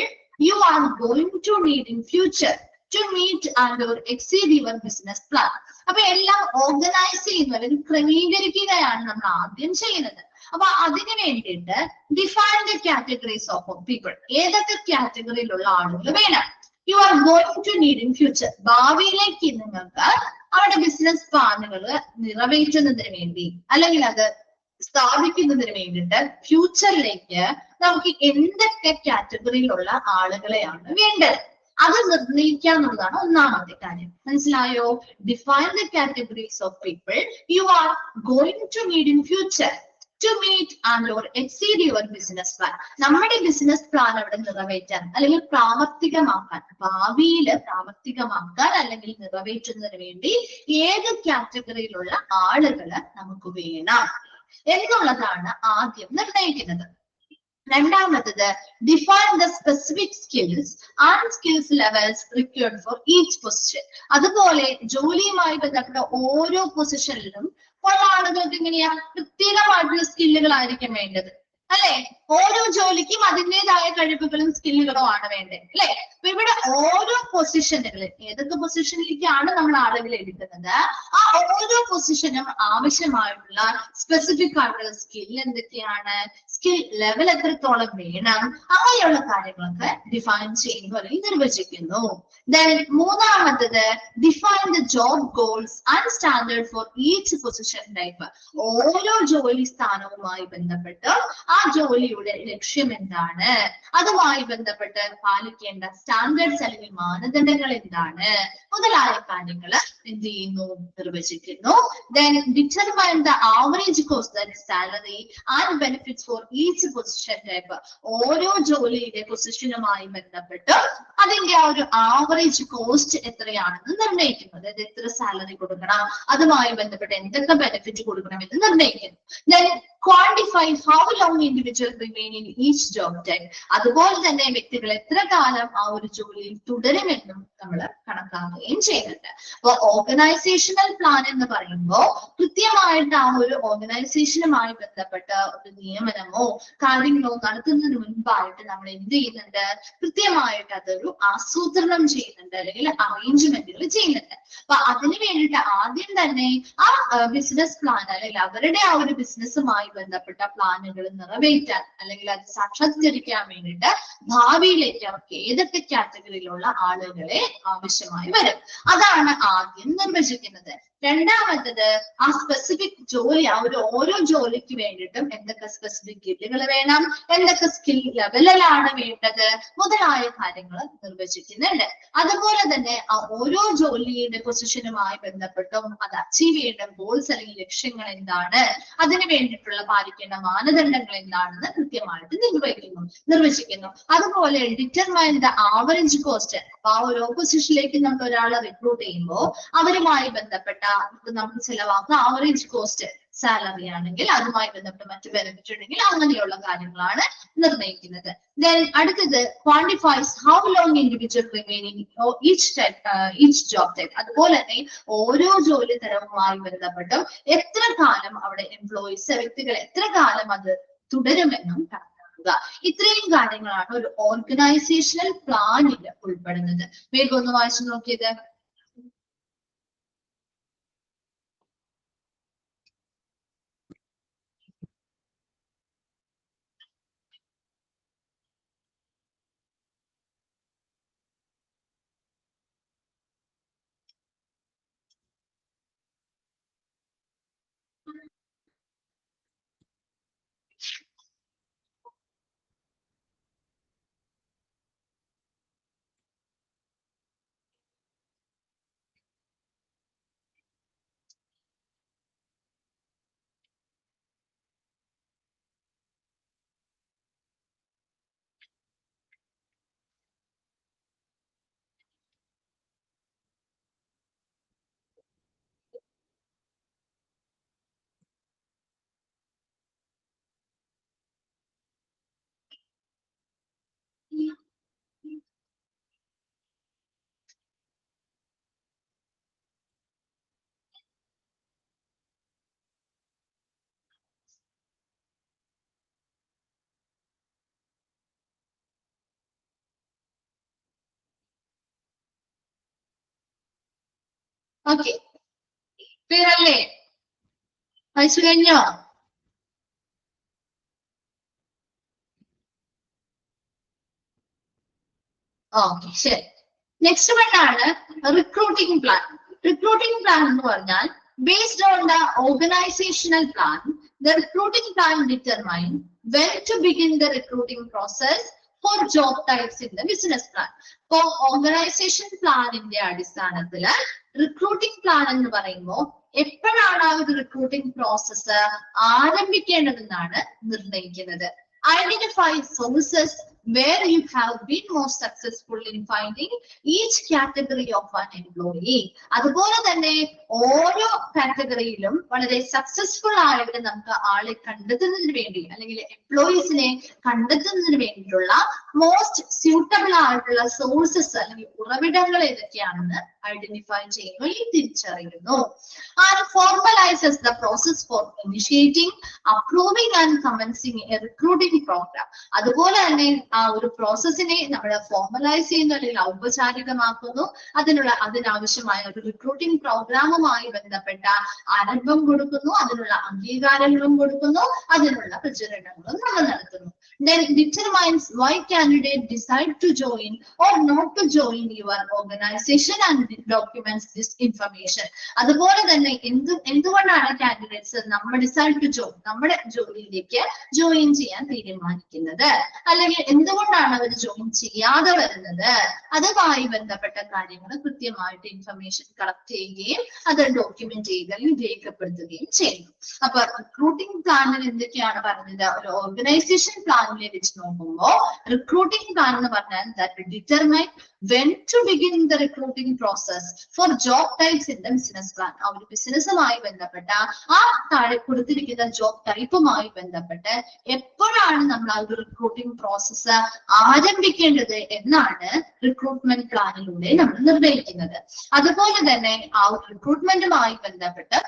you are going to need in future to meet and or exceed your business plan. അപ്പൊ എല്ലാം organise ചെയ്യുന്ന അല്ലെങ്കിൽ ക്രമീകരിക്കുകയാണ് നമ്മൾ ആദ്യം ചെയ്യുന്നത്. അപ്പൊ അതിനു വേണ്ടിയിട്ട് define the categories of people, ഏതൊക്കെ കാറ്റഗറിയിലുള്ള ആളുകൾ വേണം. You are going to need in future, ഭാവിയിലേക്ക് നിങ്ങൾക്ക് അവരുടെ ബിസിനസ് പ്ലാനുകൾ നിറവേറ്റുന്നതിന് വേണ്ടി അല്ലെങ്കിൽ അത് സ്ഥാപിക്കുന്നതിന് വേണ്ടിയിട്ട് ഫ്യൂച്ചറിലേക്ക് നമുക്ക് എന്തൊക്കെ കാറ്റഗറിയിലുള്ള ആളുകളെയാണ് വേണ്ടത് അത് നിർണ്ണയിക്കാന്നുള്ളതാണ് ഒന്നാമത്തെ കാര്യം. മനസ്സിലായോ? Define the categories of people you are going to need in future to meet and or exceed your business plan. നമ്മുടെ ബിസിനസ് പ്ലാൻ അവിടെ നിറവേറ്റാൻ അല്ലെങ്കിൽ പ്രാവർത്തികമാക്കാൻ, ഭാവിയിൽ പ്രാവർത്തികമാക്കാൻ അല്ലെങ്കിൽ നിറവേറ്റുന്നതിന് വേണ്ടി ഏത് കാറ്റഗറിയിലുള്ള ആളുകള് നമുക്ക് വേണം എന്നുള്ളതാണ് ആദ്യം നിർണ്ണയിക്കുന്നത്. രണ്ടാമത്തത് define the specific skills and skills levels required for each position. അതുപോലെ ജോലിയുമായി ബന്ധപ്പെട്ട ഓരോ പൊസിഷനിലും ഉള്ള ആളുകൾക്ക് എങ്ങനെയാ പ്രത്യേകമായിട്ടുള്ള സ്കില്ലുകളായിരിക്കും വേണ്ടത്, അല്ലെ? ഓരോ ജോലിക്കും അതിൻ്റെതായ കഴിവുകളും സ്കില്ലുകളും ആണ് വേണ്ടത്, അല്ലെ? അപ്പൊ ഇവിടെ ഓരോ പൊസിഷനുകളിൽ ഏതൊക്കെ പൊസിഷനിലേക്കാണ് നമ്മൾ ആളുകൾ എടുക്കുന്നത്, ആ ഓരോ പൊസിഷനും ആവശ്യമായിട്ടുള്ള സ്പെസിഫിക് ആയിട്ടുള്ള സ്കിൽ എന്തൊക്കെയാണ്, സ്കിൽ ലെവൽ എത്രത്തോളം വേണം, അങ്ങനെയുള്ള കാര്യങ്ങളൊക്കെ ഡിഫൈൻ ചെയ്യുന്നു അല്ലെങ്കിൽ നിർവചിക്കുന്നു. ദെൻ മൂന്നാമത്തത് define the job goals and standard for each position type. ഓരോ ജോലി സ്ഥാനവുമായി ബന്ധപ്പെട്ട് ആ ജോലിയുടെ ലക്ഷ്യം എന്താണ്, അതുമായി ബന്ധപ്പെട്ട് പാലിക്കേണ്ട സ്റ്റാൻഡേർഡ്സ് അല്ലെങ്കിൽ മാനദണ്ഡങ്ങൾ എന്താണ് മുതലായ കാര്യങ്ങൾ എന്ത് ചെയ്യുന്നു, നിർവചിക്കുന്നു. Then determine the average cost, that is salary and benefits for each position type. ഓരോ ജോലിയുടെ പൊസിഷനുമായി ബന്ധപ്പെട്ട് അതിന്റെ ആ ഒരു ആവറേജ് കോസ്റ്റ് എത്രയാണെന്ന് നിർണ്ണയിക്കുന്നു. അതായത് എത്ര സാലറി കൊടുക്കണം, അതുമായി ബന്ധപ്പെട്ട് എന്തൊക്കെ ബെനിഫിറ്റ് കൊടുക്കണം എന്ന് നിർണ്ണയിക്കുന്നു. Then quantify how long individual remain in each job type. അതുപോലെ തന്നെ വ്യക്തികൾ എത്ര കാലം ആ ഒരു ജോലിയിൽ തുടരുമെന്നും നമ്മൾ കണക്കാക്കുകയും ചെയ്യുന്നുണ്ട്. അപ്പൊ ഓർഗനൈസേഷണൽ പ്ലാൻ എന്ന് പറയുമ്പോൾ കൃത്യമായിട്ട് ആ ഒരു ഓർഗനൈസേഷനുമായി ബന്ധപ്പെട്ട ഒരു നിയമനമോ കാര്യങ്ങളോ നടത്തുന്നതിന് മുൻപായിട്ട് നമ്മൾ എന്ത് ചെയ്യുന്നുണ്ട്, കൃത്യമായിട്ട് അതൊരു ആസൂത്രണം ചെയ്യുന്നുണ്ട് അല്ലെങ്കിൽ അറേഞ്ച്മെന്റുകൾ ചെയ്യുന്നുണ്ട്. അപ്പൊ അതിന് വേണ്ടിയിട്ട് ആദ്യം തന്നെ ആ ബിസിനസ് പ്ലാൻ അല്ലെങ്കിൽ അവരുടെ ആ ഒരു ബിസിനസ്സുമായി ബന്ധപ്പെട്ട പ്ലാനുകൾ നിറവേറ്റാൻ അല്ലെങ്കിൽ അത് സാക്ഷാത്കരിക്കാൻ വേണ്ടിയിട്ട് ഭാവിയിലേക്ക് അവർക്ക് ഏതൊക്കെ കാറ്റഗറിയിലുള്ള ആളുകളെ ആവശ്യമായി വരും അതാണ് ആദ്യം നിർവചിക്കുന്നത്. രണ്ടാമത്തത് ആ സ്പെസിഫിക് ജോലി, ആ ഒരു ഓരോ ജോലിക്ക് വേണ്ടിയിട്ടും എന്തൊക്കെ സ്പെസിഫിക് സ്കില്ലുകൾ വേണം, എന്തൊക്കെ സ്കിൽ ലെവലിലാണ് വേണ്ടത് മുതലായ കാര്യങ്ങൾ നിർവചിക്കുന്നുണ്ട്. അതുപോലെ തന്നെ ആ ഓരോ ജോലിയുടെ പൊസിഷനുമായി ബന്ധപ്പെട്ടും അത് അച്ചീവ് ചെയ്യേണ്ട ഗോൾസ് അല്ലെങ്കിൽ ലക്ഷ്യങ്ങൾ എന്താണ്, അതിന് വേണ്ടിയിട്ടുള്ള പാലിക്കേണ്ട മാനദണ്ഡങ്ങൾ എന്താണെന്ന് കൃത്യമായിട്ട് നിർവചിക്കുന്നു. അതുപോലെ ഡിറ്റർമൈൻ ദ ആവറേജ് കോസ്റ്റ്. അപ്പൊ ആ ഒരു പൊസിഷനിലേക്ക് നമ്മൾ ഒരാളെ റിക്രൂട്ട് ചെയ്യുമ്പോൾ അവരുമായി ബന്ധപ്പെട്ട നമുക്ക് ചെലവാക്കുന്ന ആവറേജ് കോസ്റ്റ്, സാലറി ആണെങ്കിൽ അതുമായി ബന്ധപ്പെട്ട് മറ്റു ബെനിഫിറ്റ് ഉണ്ടെങ്കിൽ അങ്ങനെയുള്ള കാര്യങ്ങളാണ് നിർണ്ണയിക്കുന്നത്. Then അടുത്തത് quantifies how long individual remaining each job type. അതുപോലെ തന്നെ ഓരോ ജോലി തരവുമായി ബന്ധപ്പെട്ട് എത്ര കാലം അവിടെ എംപ്ലോയീസ് വ്യക്തികൾ എത്ര കാലം അത് തുടരുമെന്നും കണക്കാക്കുക. ഇത്രയും കാര്യങ്ങളാണ് ഒരു ഓർഗനൈസേഷണൽ പ്ലാനിൽ ഉൾപ്പെടുന്നത്. വേഗം ഒന്ന് വായിച്ചു നോക്കിയത്. ഓക്കെ, ക്ലിയർ അല്ലേ? വായിച്ചു കഴിഞ്ഞോ? ഓക്കെ, ശരി. നെക്സ്റ്റ് വൺ ആണ് റിക്രൂട്ടിംഗ് പ്ലാൻ. റിക്രൂട്ടിംഗ് പ്ലാൻ എന്ന് പറഞ്ഞാൽ based on the organizational plan, the recruiting plan determine when to begin the recruiting process for job types in the business plan. For organization plan ന്റെ അടിസ്ഥാനത്തിൽ recruiting plan എന്ന് പറയുമ്പോൾ എപ്പോഴാണ് ആ ഒരു recruiting process ആരംഭിക്കേണ്ടതെന്നാണ് നിർണ്ണയിക്കുന്നത്. Identify sources where you have been most successful in finding each category of an employee. അതുപോലെ തന്നെ ഓരോ കാറ്റഗറിയിലും വളരെ സക്സസ്ഫുൾ ആയിട്ട് നമുക്ക് ആളെ കണ്ടെത്തുന്നതിന് വേണ്ടി അല്ലെങ്കിൽ എംപ്ലോയീസിനെ കണ്ടെത്തുന്നതിന് വേണ്ടിയിട്ടുള്ള മോസ്റ്റ് സ്യൂട്ടബിൾ ആയിട്ടുള്ള സോഴ്സസ് അല്ലെങ്കിൽ ഉറവിടങ്ങൾ ഏതൊക്കെയാണെന്ന് ഐഡന്റിഫൈ ചെയ്യുന്നു, തിരിച്ചറിയുന്നു. And formalizes the process for initiating, approving and commencing a recruiting program. അതുപോലെ തന്നെ ആ ഒരു പ്രോസസ്സിനെ നമ്മൾ ഫോർമലൈസ് ചെയ്യുന്നു അല്ലെങ്കിൽ ഔപചാരികമാക്കുന്നു. അതിനാവശ്യമായ ഒരു റിക്രൂട്ടിംഗ് പ്രോഗ്രാമുമായി ബന്ധപ്പെട്ട ആരംഭം കൊടുക്കുന്നു, അതിനുള്ള അംഗീകാരങ്ങളും കൊടുക്കുന്നു, അതിനുള്ള പ്രചരണങ്ങളും നമ്മൾ നടത്തുന്നു. Then determines why candidate decide to join or not to join your organization and documents this information. അതുപോലെ തന്നെ എന്തുകൊണ്ടാണ് കാൻഡിഡേറ്റ്സ് നമ്മുടെ ജോലിയിലേക്ക് ജോയിൻ ചെയ്യാൻ തീരുമാനിക്കുന്നത്, അല്ലെങ്കിൽ എന്തുകൊണ്ടാണ് അവർ ജോയിൻ ചെയ്യാതെ വരുന്നത്, അതുമായി ബന്ധപ്പെട്ട കാര്യങ്ങൾ കൃത്യമായിട്ട് ഇൻഫർമേഷൻ കളക്ട് ചെയ്യുകയും അത് ഡോക്യുമെന്റ് ചെയ്യുകയും രേഖപ്പെടുത്തുകയും ചെയ്യുന്നു. അപ്പൊ റിക്രൂട്ടിംഗ് പ്ലാനിൽ എന്തൊക്കെയാണ് പറഞ്ഞത്? ഒരു ഓർഗനൈസേഷൻ പ്ലാനിനെ വെച്ച് നോക്കുമ്പോൾ റിക്രൂട്ടിംഗ് പ്ലാൻ എന്ന് പറഞ്ഞാൽ that determine when to begin the recruiting process for job types in the business plan. ആ ഒരു ബിസിനസ്സുമായി ബന്ധപ്പെട്ട ആ താഴെ കൊടുത്തിരിക്കുന്ന ജോബ് ടൈപ്പുമായി ബന്ധപ്പെട്ട് എപ്പോഴാണ് നമ്മൾ ആ ഒരു റിക്രൂട്ടിംഗ് പ്രോസസ്സ് ആരംഭിക്കേണ്ടത് എന്നാണ് റിക്രൂട്ട്മെന്റ് പ്ലാനിലൂടെ നമ്മൾ നിർണ്ണയിക്കുന്നത്. അതുപോലെ തന്നെ ആ റിക്രൂട്ട്മെന്റുമായി ബന്ധപ്പെട്ട്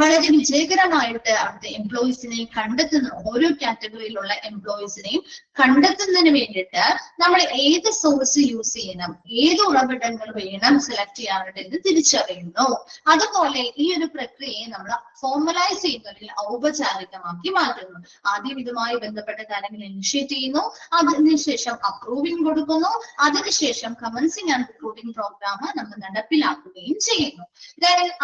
വളരെ വിജയകരമായിട്ട് അവിടുത്തെ എംപ്ലോയീസിനെ കണ്ടെത്തുന്ന ഓരോ കാറ്റഗറിയിലുള്ള എംപ്ലോയീസിനെയും കണ്ടെത്തുന്നതിന് വേണ്ടിയിട്ട് നമ്മൾ ഏത് സോഴ്സ് യൂസ് ചെയ്യണം, ഏത് ഉറവിടങ്ങൾ വേണം സെലക്ട് ചെയ്യാനായിട്ട് എന്ന് തിരിച്ചറിയുന്നു. അതുപോലെ ഈ ഒരു പ്രക്രിയയെ നമ്മൾ ഫോർമലൈസ് ചെയ്യുന്നു അല്ലെങ്കിൽ ഔപചാരികമാക്കി മാറ്റുന്നു. ആദ്യം ഇതുമായി ബന്ധപ്പെട്ട കാര്യങ്ങൾ ഇനിഷ്യേറ്റ് ചെയ്യുന്നു, അതിനുശേഷം അപ്രൂവിംഗ് കൊടുക്കുന്നു, അതിനുശേഷം കമൻസിംഗ് ആൻഡ് റിക്രൂട്ടിംഗ് പ്രോഗ്രാം നമ്മൾ നടപ്പിലാക്കുകയും ചെയ്യുന്നു.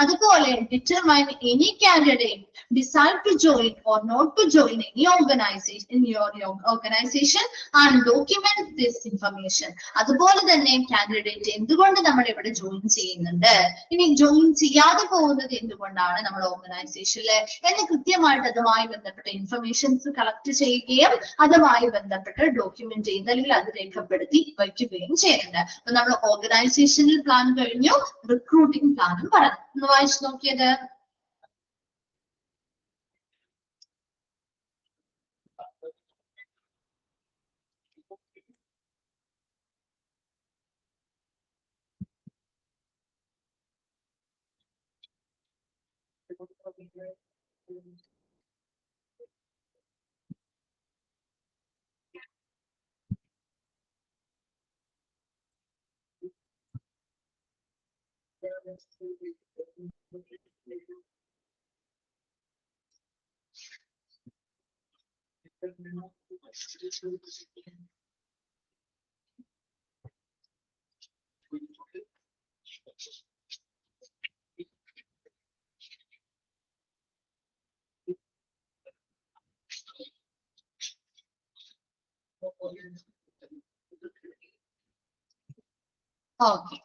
അതുപോലെ determine any candidate decide to join or not to join any organization in your organization and document this information. അതുപോലെ തന്നെ കാൻഡിഡേറ്റ് എന്തുകൊണ്ട് നമ്മൾ ഇവിടെ ജോയിൻ ചെയ്യുന്നുണ്ട്, ഇനി ജോയിൻ ചെയ്യാതെ പോകുന്നത് എന്തുകൊണ്ടാണ് നമ്മുടെ ഓർഗനൈസേഷനിൽ എന്ന് കൃത്യമായിട്ട് അതുമായി ബന്ധപ്പെട്ട ഇൻഫർമേഷൻസ് കളക്ട് ചെയ്യുകയും അതുമായി ബന്ധപ്പെട്ട് ഡോക്യുമെന്റ് ചെയ്ത് അല്ലെങ്കിൽ അത് രേഖപ്പെടുത്തി വയ്ക്കുകയും ചെയ്യുന്നുണ്ട്. അപ്പൊ നമ്മൾ ഓർഗനൈസേഷണൽ പ്ലാൻ കഴിഞ്ഞു, റിക്രൂട്ടിംഗ് പ്ലാനും പറഞ്ഞു. ഒന്ന് വായിച്ചു നോക്കിയത്. ഓക്കെ.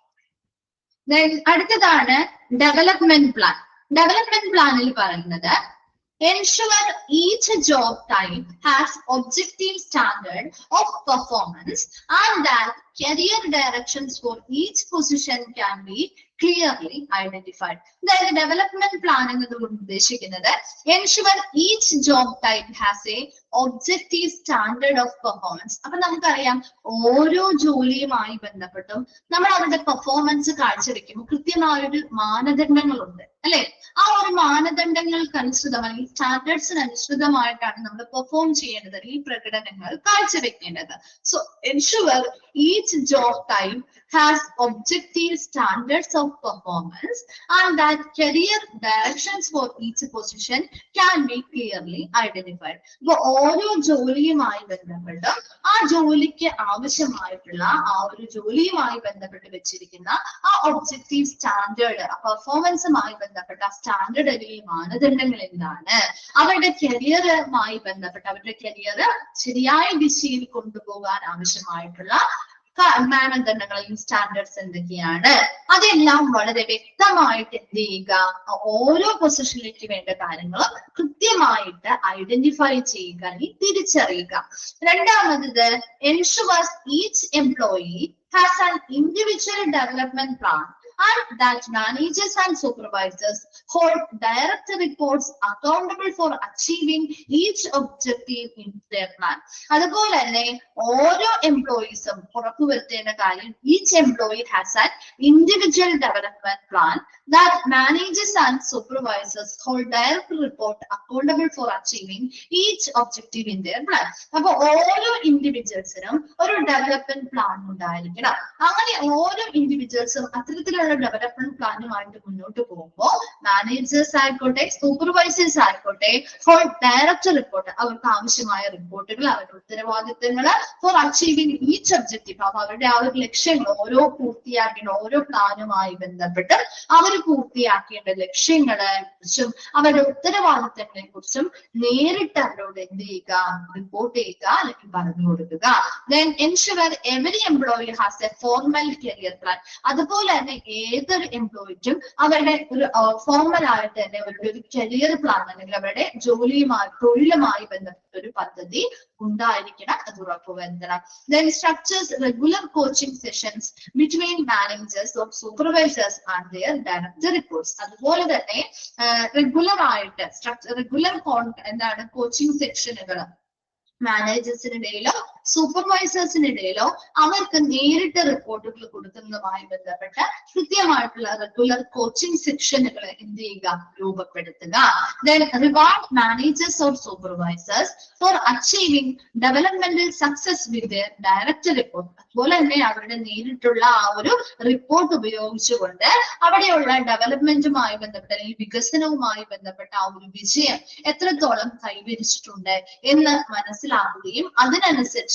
അടുത്തതാണ് ഡെവലപ്മെന്റ് പ്ലാൻ. ഡെവലപ്മെന്റ് പ്ലാനിൽ പറയുന്നത് ensure each job type has objective standard of performance and that career directions for each position can be clearly identified. അതായത് ഡെവലപ്മെന്റ് പ്ലാൻ എന്നതുകൊണ്ട് ഉദ്ദേശിക്കുന്നത് ensure each job type has a objective standard of performance. അപ്പൊ നമുക്കറിയാം ഓരോ ജോലിയുമായി ബന്ധപ്പെട്ടും നമ്മൾ അവരുടെ പെർഫോമൻസ് കാഴ്ചവെക്കുമ്പോൾ കൃത്യമായൊരു മാനദണ്ഡങ്ങളുണ്ട് അല്ലെ? ആ ഒരു മാനദണ്ഡങ്ങൾക്ക് അനുസൃതമായി സ്റ്റാൻഡേർഡ്സിന് അനുസൃതമായിട്ടാണ് നമ്മൾ പെർഫോം ചെയ്യേണ്ടത്, ഈ പ്രകടനങ്ങൾ കാഴ്ചവെക്കേണ്ടത്. So ensure each job type has objective standards of performance and that career directions for each position can be clearly identified. അപ്പൊ ഓരോ ജോലിയുമായി ബന്ധപ്പെട്ട് ആ ജോലിക്ക് ആവശ്യമായിട്ടുള്ള ആ ഒരു ജോലിയുമായി ബന്ധപ്പെട്ട് വെച്ചിരിക്കുന്ന ആ ഒബ്ജക്റ്റീവ് സ്റ്റാൻഡേർഡ്, പെർഫോമൻസുമായി ബന്ധപ്പെട്ട സ്റ്റാൻഡേർഡ് അല്ലെങ്കിൽ മാനദണ്ഡങ്ങൾ എന്താണ്, അവരുടെ കരിയറുമായി ബന്ധപ്പെട്ട് അവരുടെ കരിയർ ശരിയായ ദിശയിൽ കൊണ്ടുപോകാൻ ആവശ്യമായിട്ടുള്ള മാനദണ്ഡങ്ങൾ അല്ലെങ്കിൽ സ്റ്റാൻഡേർഡ്സ് എന്തൊക്കെയാണ്, അതെല്ലാം വളരെ വ്യക്തമായിട്ട് എന്ത് ചെയ്യുക, ഓരോ പൊസിഷനിലേക്ക് വേണ്ട കാര്യങ്ങൾ കൃത്യമായിട്ട് ഐഡന്റിഫൈ ചെയ്യുക, അല്ലെങ്കിൽ തിരിച്ചറിയുക. രണ്ടാമത് ensure each employee has an individual development plan and that managers and supervisors hold direct reports accountable for achieving each objective in their plan. അതുപോലെ തന്നെ ഓരോ എംപ്ലോയീസും ഉറപ്പുവരുത്തേണ്ട കാര്യം each employee has an individual development plan that managers and supervisors hold direct report accountable for achieving each objective in their plan. അപ്പൊ ഓരോ ഇൻഡിവിജ്വൽസിനും ഒരു development plan ഉണ്ടായിരിക്കണം. അങ്ങനെ ഓരോ ഇൻഡിവിജ്വൽസും അത്തരത്തിലുള്ള ഡെവലപ്മെന്റ് പ്ലാനുമായിട്ട് മുന്നോട്ട് പോകുമ്പോൾ മാനേജേഴ്സ് ആയിക്കോട്ടെ സൂപ്പർവൈസേഴ്സ് ആയിക്കോട്ടെ ഫോർ ഡയറക്റ്റ് റിപ്പോർട്ട്, അവർക്ക് ആവശ്യമായ റിപ്പോർട്ടുകൾ, അവരുടെ ഉത്തരവാദിത്തങ്ങൾ ഫോർ അച്ചീവിങ് ഈച്ച് ഒബ്ജക്റ്റീവ്, അപ്പൊ അവരുടെ ആ ഒരു ലക്ഷ്യങ്ങൾ ഓരോ പൂർത്തിയാക്കേണ്ട ഓരോ പ്ലാനുമായി ബന്ധപ്പെട്ട് അവർ പൂർത്തിയാക്കേണ്ട ലക്ഷ്യങ്ങളെ കുറിച്ചും അവരുടെ ഉത്തരവാദിത്തങ്ങളെ കുറിച്ചും നേരിട്ട് അവരോട് എന്ത് ചെയ്യുക, റിപ്പോർട്ട് ചെയ്യുക അല്ലെങ്കിൽ പറഞ്ഞു കൊടുക്കുക. Then ensure every employee has a formal career plan. അതുപോലെ തന്നെ ഏതൊരു എംപ്ലോയിക്കും അവരുടെ ഒരു ഫോർമൽ ആയിട്ട് തന്നെ അവരുടെ ഒരു കരിയർ പ്ലാൻ അല്ലെങ്കിൽ അവരുടെ ജോലിയുമായി തൊഴിലുമായി ബന്ധപ്പെട്ട ഒരു പദ്ധതി ഉണ്ടായിരിക്കണം, അത് ഉറപ്പുവരുത്തണം. Then structures regular coaching sessions between managers or supervisors and their direct reports. അതുപോലെ തന്നെ റെഗുലർ എന്താണ് കോച്ചിങ് സെക്ഷനുകൾ മാനേജേഴ്സിനിടയിലോ സൂപ്പർവൈസേഴ്സിനിടയിലോ അവർക്ക് നേരിട്ട് റിപ്പോർട്ടുകൾ കൊടുക്കുന്നതുമായി ബന്ധപ്പെട്ട കൃത്യമായിട്ടുള്ള റെഗുലർ കോച്ചിങ് സെക്ഷനുകൾ എന്ത് ചെയ്യുക, രൂപപ്പെടുത്തുക. Then reward managers or supervisors for achieving developmental success with their direct report. അതുപോലെ തന്നെ അവരുടെ നേരിട്ടുള്ള ആ ഒരു റിപ്പോർട്ട് ഉപയോഗിച്ചുകൊണ്ട് അവിടെയുള്ള ഡെവലപ്മെന്റുമായി ബന്ധപ്പെട്ട അല്ലെങ്കിൽ വികസനവുമായി ബന്ധപ്പെട്ട ആ ഒരു വിജയം എത്രത്തോളം കൈവരിച്ചിട്ടുണ്ട് എന്ന് മനസ്സിലാക്കുകയും അതിനനുസരിച്ച്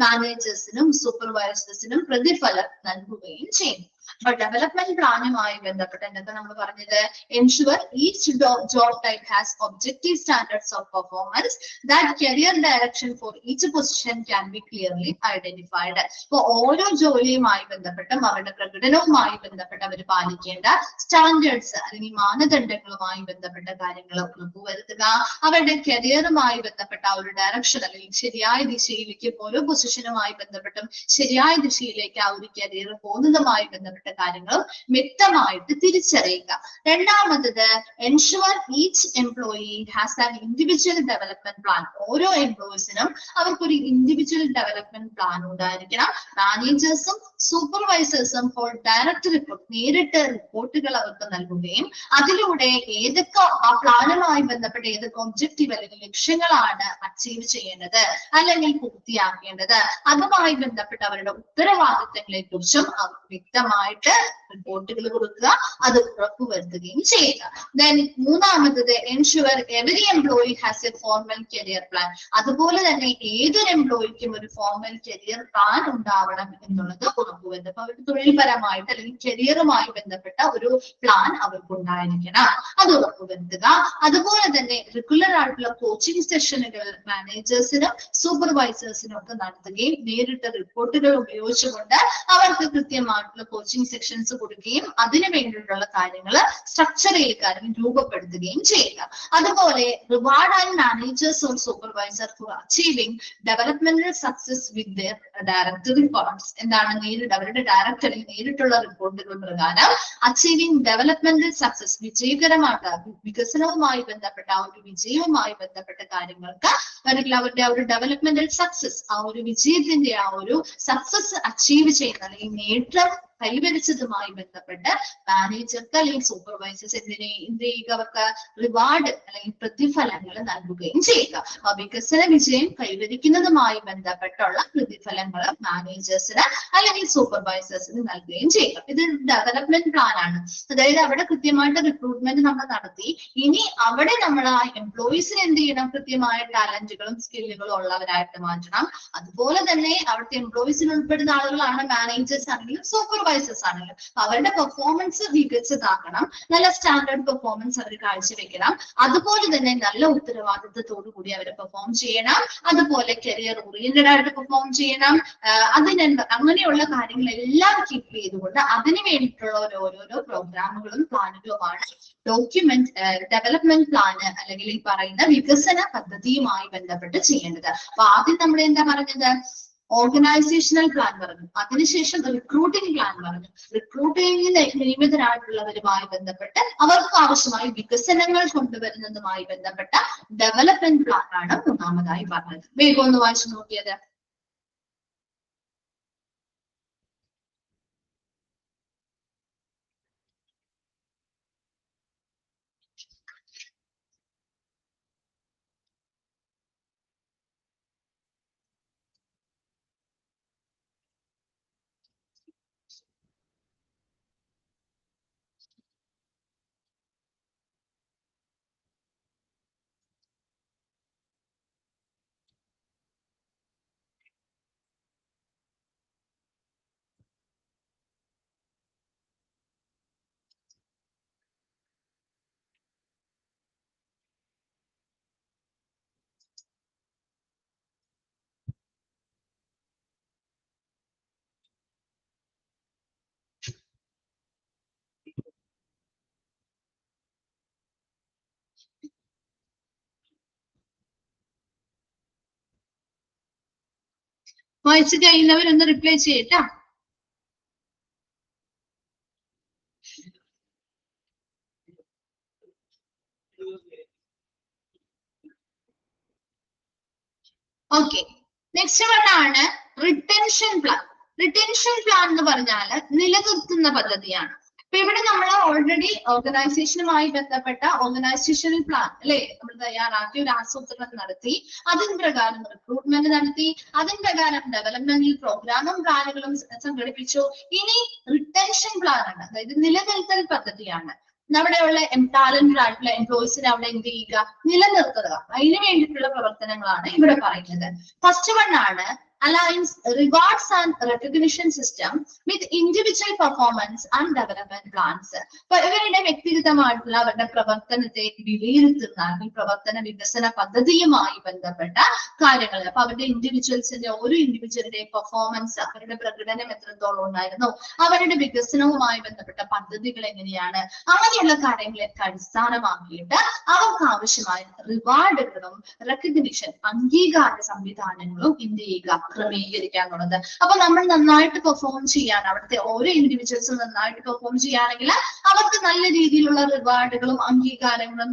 മാനേജേഴ്സിനും സൂപ്പർവൈസേഴ്സിനും പ്രതിഫലം നൽകുകയും ചെയ്യും. അപ്പൊ ഡെവലപ്മെന്റ് പ്ലാനുമായി ബന്ധപ്പെട്ട് എന്തൊക്കെ നമ്മൾ പറഞ്ഞത്, ensure each job type has objective standards of performance that career direction for each position can be clearly identified. അപ്പൊ ഓരോ ജോലിയുമായി ബന്ധപ്പെട്ടും അവരുടെ പ്രകടനവുമായി ബന്ധപ്പെട്ട് അവർ പാലിക്കേണ്ട സ്റ്റാൻഡേർഡ്സ് അല്ലെങ്കിൽ മാനദണ്ഡങ്ങളുമായി ബന്ധപ്പെട്ട കാര്യങ്ങൾ ഉറപ്പുവരുത്തുക. അവരുടെ കരിയറുമായി ബന്ധപ്പെട്ട ഒരു ഡയറക്ഷൻ അല്ലെങ്കിൽ ശരിയായ ദിശയിലേക്ക് ഓരോ പൊസിഷനുമായി ബന്ധപ്പെട്ടും ശരിയായ ദിശയിലേക്ക് ആ ഒരു കരിയർ പോകുന്നതുമായി ബന്ധപ്പെട്ട് ബന്ധപ്പെട്ട കാര്യങ്ങളും വ്യക്തമായിട്ട് തിരിച്ചറിയുക. രണ്ടാമത്തത് ensure each employee has an individual development plan. ഓരോ എംപ്ലോയീസിനും അവർക്കൊരു ഇൻഡിവിജ്വൽ ഡെവലപ്മെന്റ് പ്ലാൻ ഉണ്ടായിരിക്കണം. മാനേജേഴ്സും സൂപ്പർവൈസേഴ്സും ഫോർ ഡയറക്റ്റ് റിപ്പോർട്ട്, നേരിട്ട് റിപ്പോർട്ടുകൾ അവർക്ക് നൽകുകയും അതിലൂടെ ഏതൊക്കെ ആ പ്ലാനുമായി ബന്ധപ്പെട്ട ഏതൊക്കെ ഒബ്ജക്റ്റീവ് അല്ലെങ്കിൽ ലക്ഷ്യങ്ങളാണ് അച്ചീവ് ചെയ്യേണ്ടത് അല്ലെങ്കിൽ പൂർത്തിയാക്കേണ്ടത്, അതുമായി ബന്ധപ്പെട്ട അവരുടെ ഉത്തരവാദിത്തങ്ങളെ കുറിച്ചും അവർക്ക് വ്യക്തമായിട്ട് റിപ്പോർട്ടുകൾ കൊടുക്കുക, അത് ഉറപ്പുവരുത്തുകയും ചെയ്യുക. ദെൻ മൂന്നാമത്തത് ensure every employee has A formal career plan. അതുപോലെ തന്നെ ഏതൊരു എംപ്ലോയിക്കും ഒരു ഫോർമൽ കരിയർ പ്ലാൻ ഉണ്ടാവണം എന്നുള്ളത് ഉറപ്പുവരുത്തുക. അപ്പൊ അവർക്ക് തൊഴിൽപരമായിട്ട് അല്ലെങ്കിൽ കരിയറുമായി ബന്ധപ്പെട്ട ഒരു പ്ലാൻ അവർക്ക് ഉണ്ടായിരിക്കണം, അത് ഉറപ്പുവരുത്തുക. അതുപോലെ തന്നെ റെഗുലർ ആയിട്ടുള്ള കോച്ചിങ് സെഷനുകൾ മാനേജേഴ്സിനും സൂപ്പർവൈസേഴ്സിനും ഒക്കെ നടത്തുകയും നേരിട്ട് റിപ്പോർട്ടുകൾ ഉപയോഗിച്ചുകൊണ്ട് അവർക്ക് കൃത്യമായിട്ടുള്ള കോച്ചിങ് സെക്ഷൻസ് കൊടുക്കുകയും അതിനു വേണ്ടിയിട്ടുള്ള കാര്യങ്ങൾ സ്ട്രക്ചർ ചെയ്യുക അല്ലെങ്കിൽ രൂപപ്പെടുത്തുകയും ചെയ്യുക. അതുപോലെ reward and managers or supervisor for achieving developmental success with their direct reports. എന്താണ് അവരുടെ ഡയറക്റ്റ് അല്ലെങ്കിൽ നേരിട്ടുള്ള റിപ്പോർട്ടുകൾ പ്രകാരം അച്ചീവിംഗ് ഡെവലപ്മെന്റൽ സക്സസ്, വിജയകരമായിട്ട് വികസനവുമായി ബന്ധപ്പെട്ട ആ ഒരു വിജയവുമായി ബന്ധപ്പെട്ട കാര്യങ്ങൾക്ക് അല്ലെങ്കിൽ അവരുടെ ആ ഒരു ഡെവലപ്മെന്റൽ സക്സസ്, ആ ഒരു വിജയത്തിന്റെ ആ ഒരു സക്സസ് അച്ചീവ് ചെയ്യുന്ന അല്ലെങ്കിൽ നേട്ടം കൈവരിച്ചതുമായി ബന്ധപ്പെട്ട് മാനേജർക്ക് അല്ലെങ്കിൽ സൂപ്പർവൈസേഴ്സ് എന്ത് ചെയ്യുക, അവർക്ക് റിവാർഡ് അല്ലെങ്കിൽ പ്രതിഫലങ്ങൾ നൽകുകയും ചെയ്യുക. വികസന വിജയം കൈവരിക്കുന്നതുമായി ബന്ധപ്പെട്ടുള്ള പ്രതിഫലങ്ങൾ മാനേജേഴ്സിന് അല്ലെങ്കിൽ സൂപ്പർവൈസേഴ്സിന് നൽകുകയും ചെയ്യുക. ഇത് ഡെവലപ്മെന്റ് പ്ലാൻ ആണ്. അതായത് അവിടെ കൃത്യമായിട്ട് റിക്രൂട്ട്മെന്റ് നമ്മൾ നടത്തി, ഇനി അവിടെ നമ്മൾ ആ എംപ്ലോയീസിന് എന്ത് ചെയ്യണം, കൃത്യമായ ടാലന്റുകളും സ്കില്ലുകളും ഉള്ളവരായിട്ട് മാറ്റണം. അതുപോലെ തന്നെ അവിടുത്തെ എംപ്ലോയീസിൽ ഉൾപ്പെടുന്ന ആളുകളാണ് മാനേജേഴ്സ് ആണെങ്കിലും സൂപ്പർവൈസേഴ്സ് ആണെങ്കിലും അവരുടെ പെർഫോമൻസ് മികച്ചതാക്കണം, നല്ല സ്റ്റാൻഡേർഡ് പെർഫോമൻസ് അവർ കാഴ്ചവെക്കണം. അതുപോലെ തന്നെ നല്ല ഉത്തരവാദിത്വത്തോടു കൂടി അവർ പെർഫോം ചെയ്യണം. അതുപോലെ കരിയർ ഓറിയന്റഡ് ആയിട്ട് പെർഫോം ചെയ്യണം. അങ്ങനെയുള്ള കാര്യങ്ങളെല്ലാം കീപ്പ് ചെയ്തുകൊണ്ട് അതിന് വേണ്ടിയിട്ടുള്ള ഓരോരോ പ്രോഗ്രാമുകളും പ്ലാനുകളുമാണ് ഡെവലപ്മെന്റ് പ്ലാന് അല്ലെങ്കിൽ ഈ പറയുന്ന വികസന പദ്ധതിയുമായി ബന്ധപ്പെട്ട് ചെയ്യേണ്ടത്. അപ്പൊ ആദ്യം നമ്മൾ എന്താ പറഞ്ഞത്, ഓർഗനൈസേഷണൽ പ്ലാൻ പറഞ്ഞു, അതിനുശേഷം റിക്രൂട്ടിംഗ് പ്ലാൻ പറഞ്ഞു. റിക്രൂട്ടിംഗിന് നിയമിതരായിട്ടുള്ളവരുമായി ബന്ധപ്പെട്ട് അവർക്ക് ആവശ്യമായ വികസനങ്ങൾ കൊണ്ടുവരുന്നതുമായി ബന്ധപ്പെട്ട ഡെവലപ്മെന്റ് പ്ലാൻ ആണ് മൂന്നാമതായി പറഞ്ഞത്. വേഗം ഒന്ന് വായിച്ചു നോക്കിയത്. വായിച്ചു കഴിയുന്നവരൊന്ന് റിപ്ലൈ ചെയ്യട്ടാ. ഓക്കെ, നെക്സ്റ്റ് വൺ ആണ് റിട്ടൻഷൻ പ്ലാൻ. റിട്ടൻഷൻ പ്ലാൻ എന്ന് പറഞ്ഞാൽ നിലനിർത്തുന്ന പദ്ധതിയാണ്. അപ്പൊ ഇവിടെ നമ്മൾ ഓൾറെഡി ഓർഗനൈസേഷനുമായി ബന്ധപ്പെട്ട ഓർഗനൈസേഷണൽ പ്ലാൻ അല്ലെ നമ്മൾ തയ്യാറാക്കി ഒരു ആസൂത്രണം നടത്തി, അതിന് പ്രകാരം റിക്രൂട്ട്മെന്റ് നടത്തി, അതിന് പ്രകാരം ഡെവലപ്മെന്റൽ പ്രോഗ്രാമും പ്ലാനുകളും സംഘടിപ്പിച്ചു. ഇനി റിട്ടൻഷൻ പ്ലാൻ ആണ്, അതായത് നിലനിർത്തൽ പദ്ധതിയാണ്. അവിടെയുള്ള ടാലന്റഡ് ആയിട്ടുള്ള എംപ്ലോയീസിനെ അവിടെ എന്ത് ചെയ്യുക, നിലനിർത്തുക. അതിന് വേണ്ടിയിട്ടുള്ള പ്രവർത്തനങ്ങളാണ് ഇവിടെ പറയുന്നത്. ഫസ്റ്റ് വൺ ആണ് aligns rewards and recognition system with individual performance and development plans. അപ്പൊ ഇവരുടെ വ്യക്തിഗതമായിട്ടുള്ള അവരുടെ പ്രവർത്തനത്തെ വിലയിരുത്തുന്ന പ്രവർത്തന വികസന പദ്ധതിയുമായി ബന്ധപ്പെട്ട കാര്യങ്ങൾ. അപ്പൊ അവരുടെ ഇൻഡിവിജ്വൽസിന്റെ ഓരോ ഇൻഡിവിജ്വലിന്റെ പെർഫോമൻസ്, അവരുടെ പ്രകടനം എത്രത്തോളം ഉണ്ടായിരുന്നു, അവരുടെ വികസനവുമായി ബന്ധപ്പെട്ട പദ്ധതികൾ എങ്ങനെയാണ്, അങ്ങനെയുള്ള കാര്യങ്ങളൊക്കെ അടിസ്ഥാനമാക്കിയിട്ട് അവർക്ക് ആവശ്യമായ റിവാർഡുകളും റെക്കഗ്നിഷൻ അംഗീകാര സംവിധാനങ്ങളും എന്ത് ചെയ്യുക, ക്രമീകരിക്കാനുള്ളത്. അപ്പൊ നമ്മൾ നന്നായിട്ട് പെർഫോം ചെയ്യാൻ, അവിടുത്തെ ഓരോ ഇൻഡിവിജ്വൽസും നന്നായിട്ട് പെർഫോം ചെയ്യുകയാണെങ്കിൽ അവർക്ക് നല്ല രീതിയിലുള്ള റിവാർഡുകളും അംഗീകാരങ്ങളും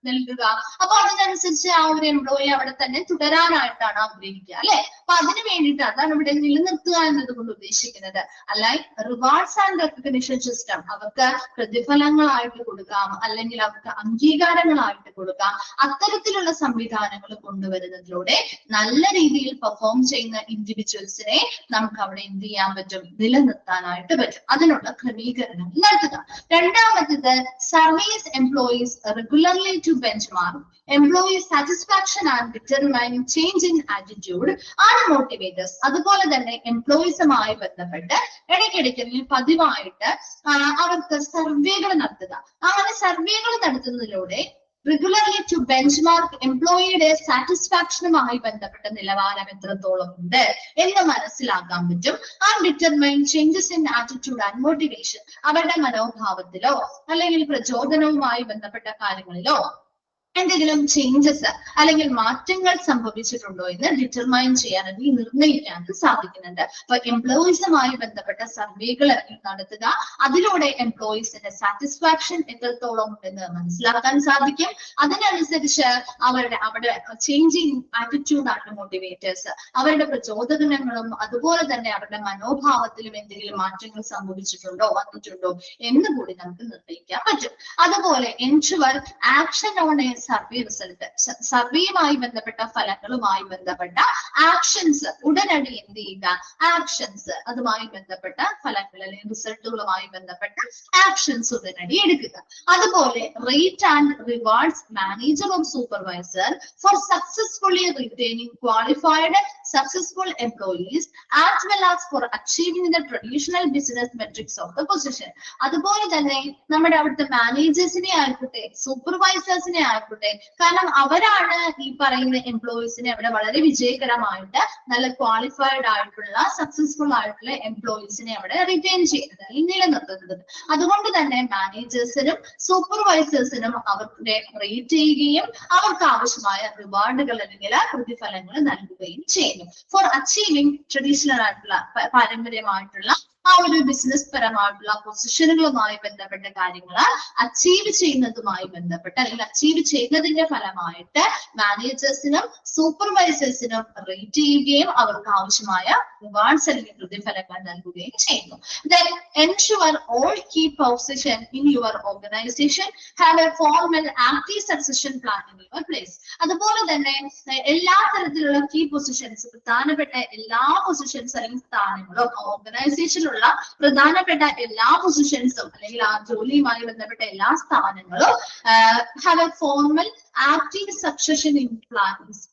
നൽകുക. അപ്പൊ അതിനനുസരിച്ച് ആ ഒരു എംപ്ലോയി അവിടെ തന്നെ തുടരാനായിട്ടാണ് ആഗ്രഹിക്കുക, അല്ലെ? അപ്പൊ അതിന് വേണ്ടിയിട്ട് അതാണ് ഇവിടെ നിലനിർത്തുക എന്നതുകൊണ്ട് ഉദ്ദേശിക്കുന്നത്. അല്ലാതെ റിവാർഡ്സ് ആൻഡ് റെക്കഗ്നിഷൻ സിസ്റ്റം അവർക്ക് പ്രതിഫലങ്ങളായിട്ട് കൊടുക്കാം, അല്ലെങ്കിൽ അവർക്ക് അംഗീകാരങ്ങളായിട്ട് കൊടുക്കാം. അത്തരത്തിലുള്ള സംവിധാനങ്ങൾ കൊണ്ടുവരുന്നതിലൂടെ നല്ല രീതിയിൽ പെർഫോം ചെയ്യുന്ന ഇൻഡിവിജ്വൽസിനെ നമുക്ക് അവിടെ എന്ത് ചെയ്യാൻ പറ്റും? നിലനിർത്താനായിട്ട് പറ്റും. അതിനുള്ള ക്രമീകരണം നടത്തുക. രണ്ടാമത്തേത് service employees regularly to benchmark employee satisfaction and determining change in attitude and motivators. അതുപോലെ തന്നെ എംപ്ലോയീസുമായി ബന്ധപ്പെട്ട് ഇടയ്ക്കിടയ്ക്ക് അല്ലെങ്കിൽ പതിവായിട്ട് അവർക്ക് സർവേകൾ നടത്തുക. അങ്ങനെ സർവേകൾ നടത്തുന്നതിലൂടെ റെഗുലർലി ടു ബെഞ്ച്മാർക്ക് എംപ്ലോയിയുടെ സാറ്റിസ്ഫാക്ഷനുമായി ബന്ധപ്പെട്ട നിലവാരം എത്രത്തോളം ഉണ്ട് എന്ന് മനസ്സിലാക്കാൻ പറ്റും. And determine changes in attitude and motivation അവരുടെ മനോഭാവത്തിലോ അല്ലെങ്കിൽ പ്രചോദനവുമായി ബന്ധപ്പെട്ട കാര്യങ്ങളിലോ എന്തെങ്കിലും ചേഞ്ചസ് അല്ലെങ്കിൽ മാറ്റങ്ങൾ സംഭവിച്ചിട്ടുണ്ടോ എന്ന് ഡിറ്റർമൈൻ ചെയ്യാൻ അല്ലെങ്കിൽ നിർണ്ണയിക്കാനും സാധിക്കുന്നുണ്ട്. അപ്പൊ എംപ്ലോയീസുമായി ബന്ധപ്പെട്ട സർവേകൾ നടത്തുക, അതിലൂടെ എംപ്ലോയീസിന്റെ സാറ്റിസ്ഫാക്ഷൻ എത്രത്തോളം ഉണ്ടെന്ന് മനസ്സിലാക്കാൻ സാധിക്കും. അതിനനുസരിച്ച് അവിടെ ചേഞ്ചിങ് ആറ്റിറ്റ്യൂഡ് ആൻഡ് മോട്ടിവേറ്റേഴ്സ് അവരുടെ പ്രചോദനങ്ങളും അതുപോലെ തന്നെ അവരുടെ മനോഭാവത്തിലും എന്തെങ്കിലും മാറ്റങ്ങൾ വന്നിട്ടുണ്ടോ എന്ന് കൂടി നമുക്ക് നിർണ്ണയിക്കാൻ പറ്റും. അതുപോലെ ensure action on a survey result, സർവേയുമായി ബന്ധപ്പെട്ട ഫലങ്ങളുമായി ബന്ധപ്പെട്ട ആക്ഷൻസ് ഉടനടി എന്ത് ചെയ്യുക? ആക്ഷൻസ് അതുമായി ബന്ധപ്പെട്ട ഫലങ്ങൾ അല്ലെങ്കിൽ റിസൾട്ടുകളുമായി ബന്ധപ്പെട്ട ആക്ഷൻസ് ഉടനടി എടുക്കുക. അതുപോലെ rate and rewards manager of supervisor for successfully retaining qualified successful employees as well as for achieving the traditional business metrics of the position. അതുപോലെ തന്നെ നമ്മുടെ അവിടുത്തെ മാനേജേഴ്സിനെ ആയിക്കോട്ടെ സൂപ്പർവൈസേഴ്സിനെ ആയിക്കോട്ടെ, കാരണം അവരാണ് ഈ പറയുന്ന എംപ്ലോയീസിനെ അവിടെ വളരെ വിജയകരമായിട്ട് നല്ല ക്വാളിഫൈഡ് ആയിട്ടുള്ള സക്സസ്ഫുൾ ആയിട്ടുള്ള എംപ്ലോയീസിനെ അവിടെ റിറ്റൈൻ ചെയ്യുന്നത് അല്ലെങ്കിൽ നിലനിർത്തുന്നത്. അതുകൊണ്ട് തന്നെ മാനേജേഴ്സിനും സൂപ്പർവൈസേഴ്സിനും അവരുടെ റേറ്റ് ചെയ്യുകയും അവർക്ക് ആവശ്യമായ റിവാർഡുകൾ അല്ലെങ്കിൽ പ്രതിഫലങ്ങൾ നൽകുകയും ചെയ്യുന്നു. ഫോർ അച്ചീവിംഗ് ട്രഡീഷണൽ ആയിട്ടുള്ള പാരമ്പര്യമായിട്ടുള്ള ആ ഒരു ബിസിനസ് പരമായിട്ടുള്ള പൊസിഷനുകളുമായി ബന്ധപ്പെട്ട കാര്യങ്ങൾ അച്ചീവ് ചെയ്യുന്നതുമായി ബന്ധപ്പെട്ട് അല്ലെങ്കിൽ അച്ചീവ് ചെയ്യുന്നതിന്റെ ഫലമായിട്ട് മാനേജേഴ്സിനും സൂപ്പർവൈസേഴ്സിനും റേറ്റ് ചെയ്യുകയും അവർക്ക് ആവശ്യമായ റിവാർഡ്സ് അല്ലെങ്കിൽ പ്രതിഫലങ്ങൾ നൽകുകയും ചെയ്യുന്നു. Then ensure all key position in your organization have a formal active succession plan in your place. അതുപോലെ തന്നെ എല്ലാ തരത്തിലുള്ള കീ പൊസിഷൻസ്, പ്രധാനപ്പെട്ട എല്ലാ പൊസിഷൻസ് അല്ലെങ്കിൽ സ്ഥാനങ്ങളും ഓർഗനൈസേഷനിലുള്ള പ്രധാനപ്പെട്ട എല്ലാ പൊസിഷൻസും അല്ലെങ്കിൽ ആ ജോലിയുമായി ബന്ധപ്പെട്ട എല്ലാ സ്ഥാനങ്ങളും have A formal active succession in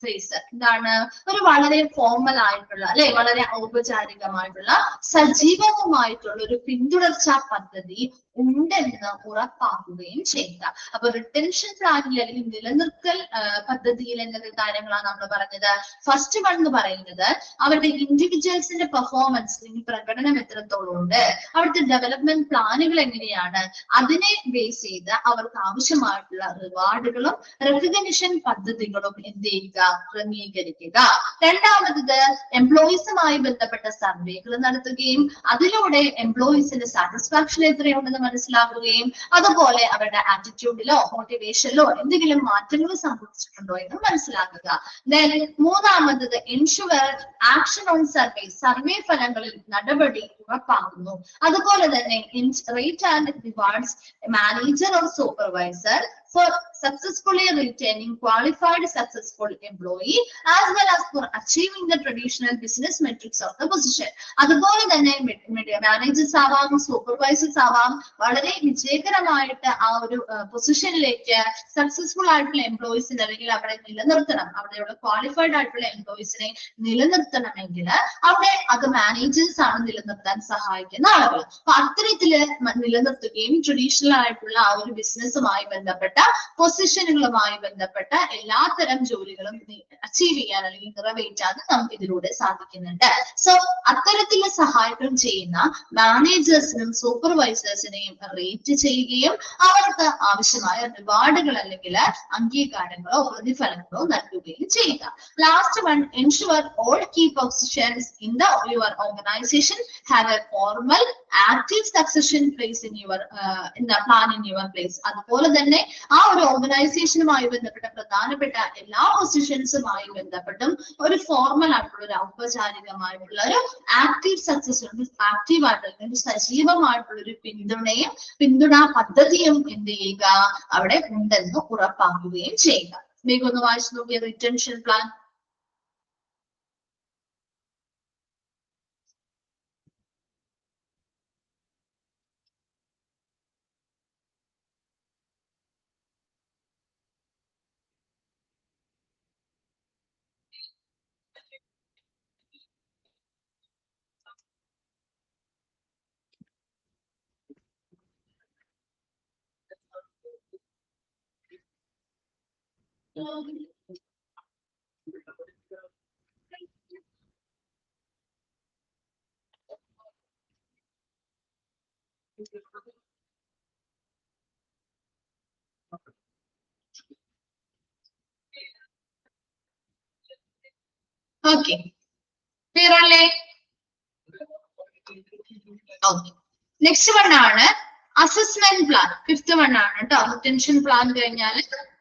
place. എന്താണ്? ഒരു വളരെ ഫോർമൽ ആയിട്ടുള്ള അല്ലെ വളരെ ഔപചാരികമായിട്ടുള്ള സജീവമായിട്ടുള്ള ഒരു പിന്തുടർച്ചാ പദ്ധതി ഉണ്ടെന്ന് ഉറപ്പാക്കുകയും ചെയ്യുക. അപ്പൊ റിട്ടൻഷൻ പ്ലാനിൽ അല്ലെങ്കിൽ നിലനിർത്തൽ പദ്ധതിയിൽ എന്തൊക്കെ കാര്യങ്ങളാണ് നമ്മൾ പറഞ്ഞത്? ഫസ്റ്റ് വൺ എന്ന് പറയുന്നത് അവരുടെ ഇൻഡിവിജ്വൽസിന്റെ പെർഫോമൻസ് അല്ലെങ്കിൽ പ്രകടനം എത്രത്തോളം ഉണ്ട്, അവിടുത്തെ ഡെവലപ്മെന്റ് പ്ലാനുകൾ എങ്ങനെയാണ്, അതിനെ ബേസ് ചെയ്ത് അവർക്ക് ആവശ്യമായിട്ടുള്ള റിവാർഡുകളും റെക്കഗ്നിഷൻ പദ്ധതികളും എന്ത് ചെയ്യുക? ക്രമീകരിക്കുക. രണ്ടാമത് എംപ്ലോയീസുമായി ബന്ധപ്പെട്ട സർവേകൾ നടത്തുകയും അതിലൂടെ എംപ്ലോയീസിന്റെ സാറ്റിസ്ഫാക്ഷൻ എത്രയുണ്ടെന്ന് മനസ്സിലാക്കുകയും അതുപോലെ അവരുടെ ആറ്റിറ്റ്യൂഡിലോ മോട്ടിവേഷനിലോ എന്തെങ്കിലും മാറ്റങ്ങൾ സംഭവിച്ചിട്ടുണ്ടോ എന്ന് മനസ്സിലാക്കുക. മൂന്നാമത് ensure action on survey, survey ഫലങ്ങളിൽ നടപടി ഉറപ്പാക്കുന്നു. അതുപോലെ തന്നെ rate and rewards manager or supervisor for successfully retaining qualified successful employee as well as for achieving the traditional business metrics of the position. അതുപോലെ തന്നെ മാനേജേഴ്സ് ആവാം സൂപ്പർവൈസേഴ്സ് ആവാം വളരെ വിജയകരമായിട്ട് ആ ഒരു പൊസിഷനിലേക്ക് സക്സസ്ഫുൾ ആയിട്ടുള്ള എംപ്ലോയീസിനെ അല്ലെങ്കിൽ അവിടെ നിലനിർത്തണം, അവിടെയുള്ള ക്വാളിഫൈഡ് ആയിട്ടുള്ള എംപ്ലോയീസിനെ നിലനിർത്തണമെങ്കിൽ അവിടെ അത് മാനേജേഴ്സ് ആണ് നിലനിർത്താൻ സഹായിക്കുന്ന ആളുകൾ. അപ്പൊ അത്തരത്തില് നിലനിർത്തുകയും ട്രഡീഷണൽ ആയിട്ടുള്ള ആ ഒരു ബിസിനസ്സുമായി ബന്ധപ്പെട്ട പൊസിഷനുകളുമായി ബന്ധപ്പെട്ട എല്ലാത്തരം ജോലികളും അച്ചീവ് ചെയ്യാൻ അല്ലെങ്കിൽ നിറവേറ്റാൻ നമുക്ക് ഇതിലൂടെ സാധിക്കുന്നുണ്ട്. സോ അത്തരത്തിലുള്ള സഹായങ്ങൾ ചെയ്യുന്ന മാനേജേഴ്സിനും സൂപ്പർവൈസേഴ്സിനെയും റേറ്റ് ചെയ്യുകയും അവർക്ക് ആവശ്യമായ റിവാർഡുകൾ അല്ലെങ്കിൽ അംഗീകാരങ്ങളോ പ്രതിഫലങ്ങളോ നൽകുകയും ചെയ്യുക. Last one, ensure all key positions in your organization have a formal active succession place in the plan in your place. അതുപോലെ തന്നെ ആ ഒരു ഓർഗനൈസേഷനുമായി ബന്ധപ്പെട്ട പ്രധാനപ്പെട്ട എല്ലാ പൊസിഷൻസുമായി ബന്ധപ്പെട്ടും ഒരു ഫോർമൽ ആയിട്ടുള്ള ഒരു ഔപചാരികമായിട്ടുള്ള ഒരു ആക്റ്റീവ് സക്സസ്, ആക്റ്റീവ് ആയിട്ടുള്ള സജീവമായിട്ടുള്ള ഒരു പിന്തുണാ പദ്ധതിയും എന്ത് ചെയ്യുക അവിടെ ഉണ്ടെന്ന് ഉറപ്പാക്കുകയും ചെയ്യുക. വേഗം ഒന്ന് വായിച്ചു നോക്കിയത് റിറ്റൻഷൻ പ്ലാൻ. ഓക്കെ, ക്ലിയർ അല്ലേ? ഓക്കെ, നെക്സ്റ്റ് വൺ ആണ് അസസ്മെന്റ് പ്ലാൻ. ഫിഫ്ത്ത് വൺ ആണ് കേട്ടോ. റിറ്റൻഷൻ പ്ലാൻ കഴിഞ്ഞാൽ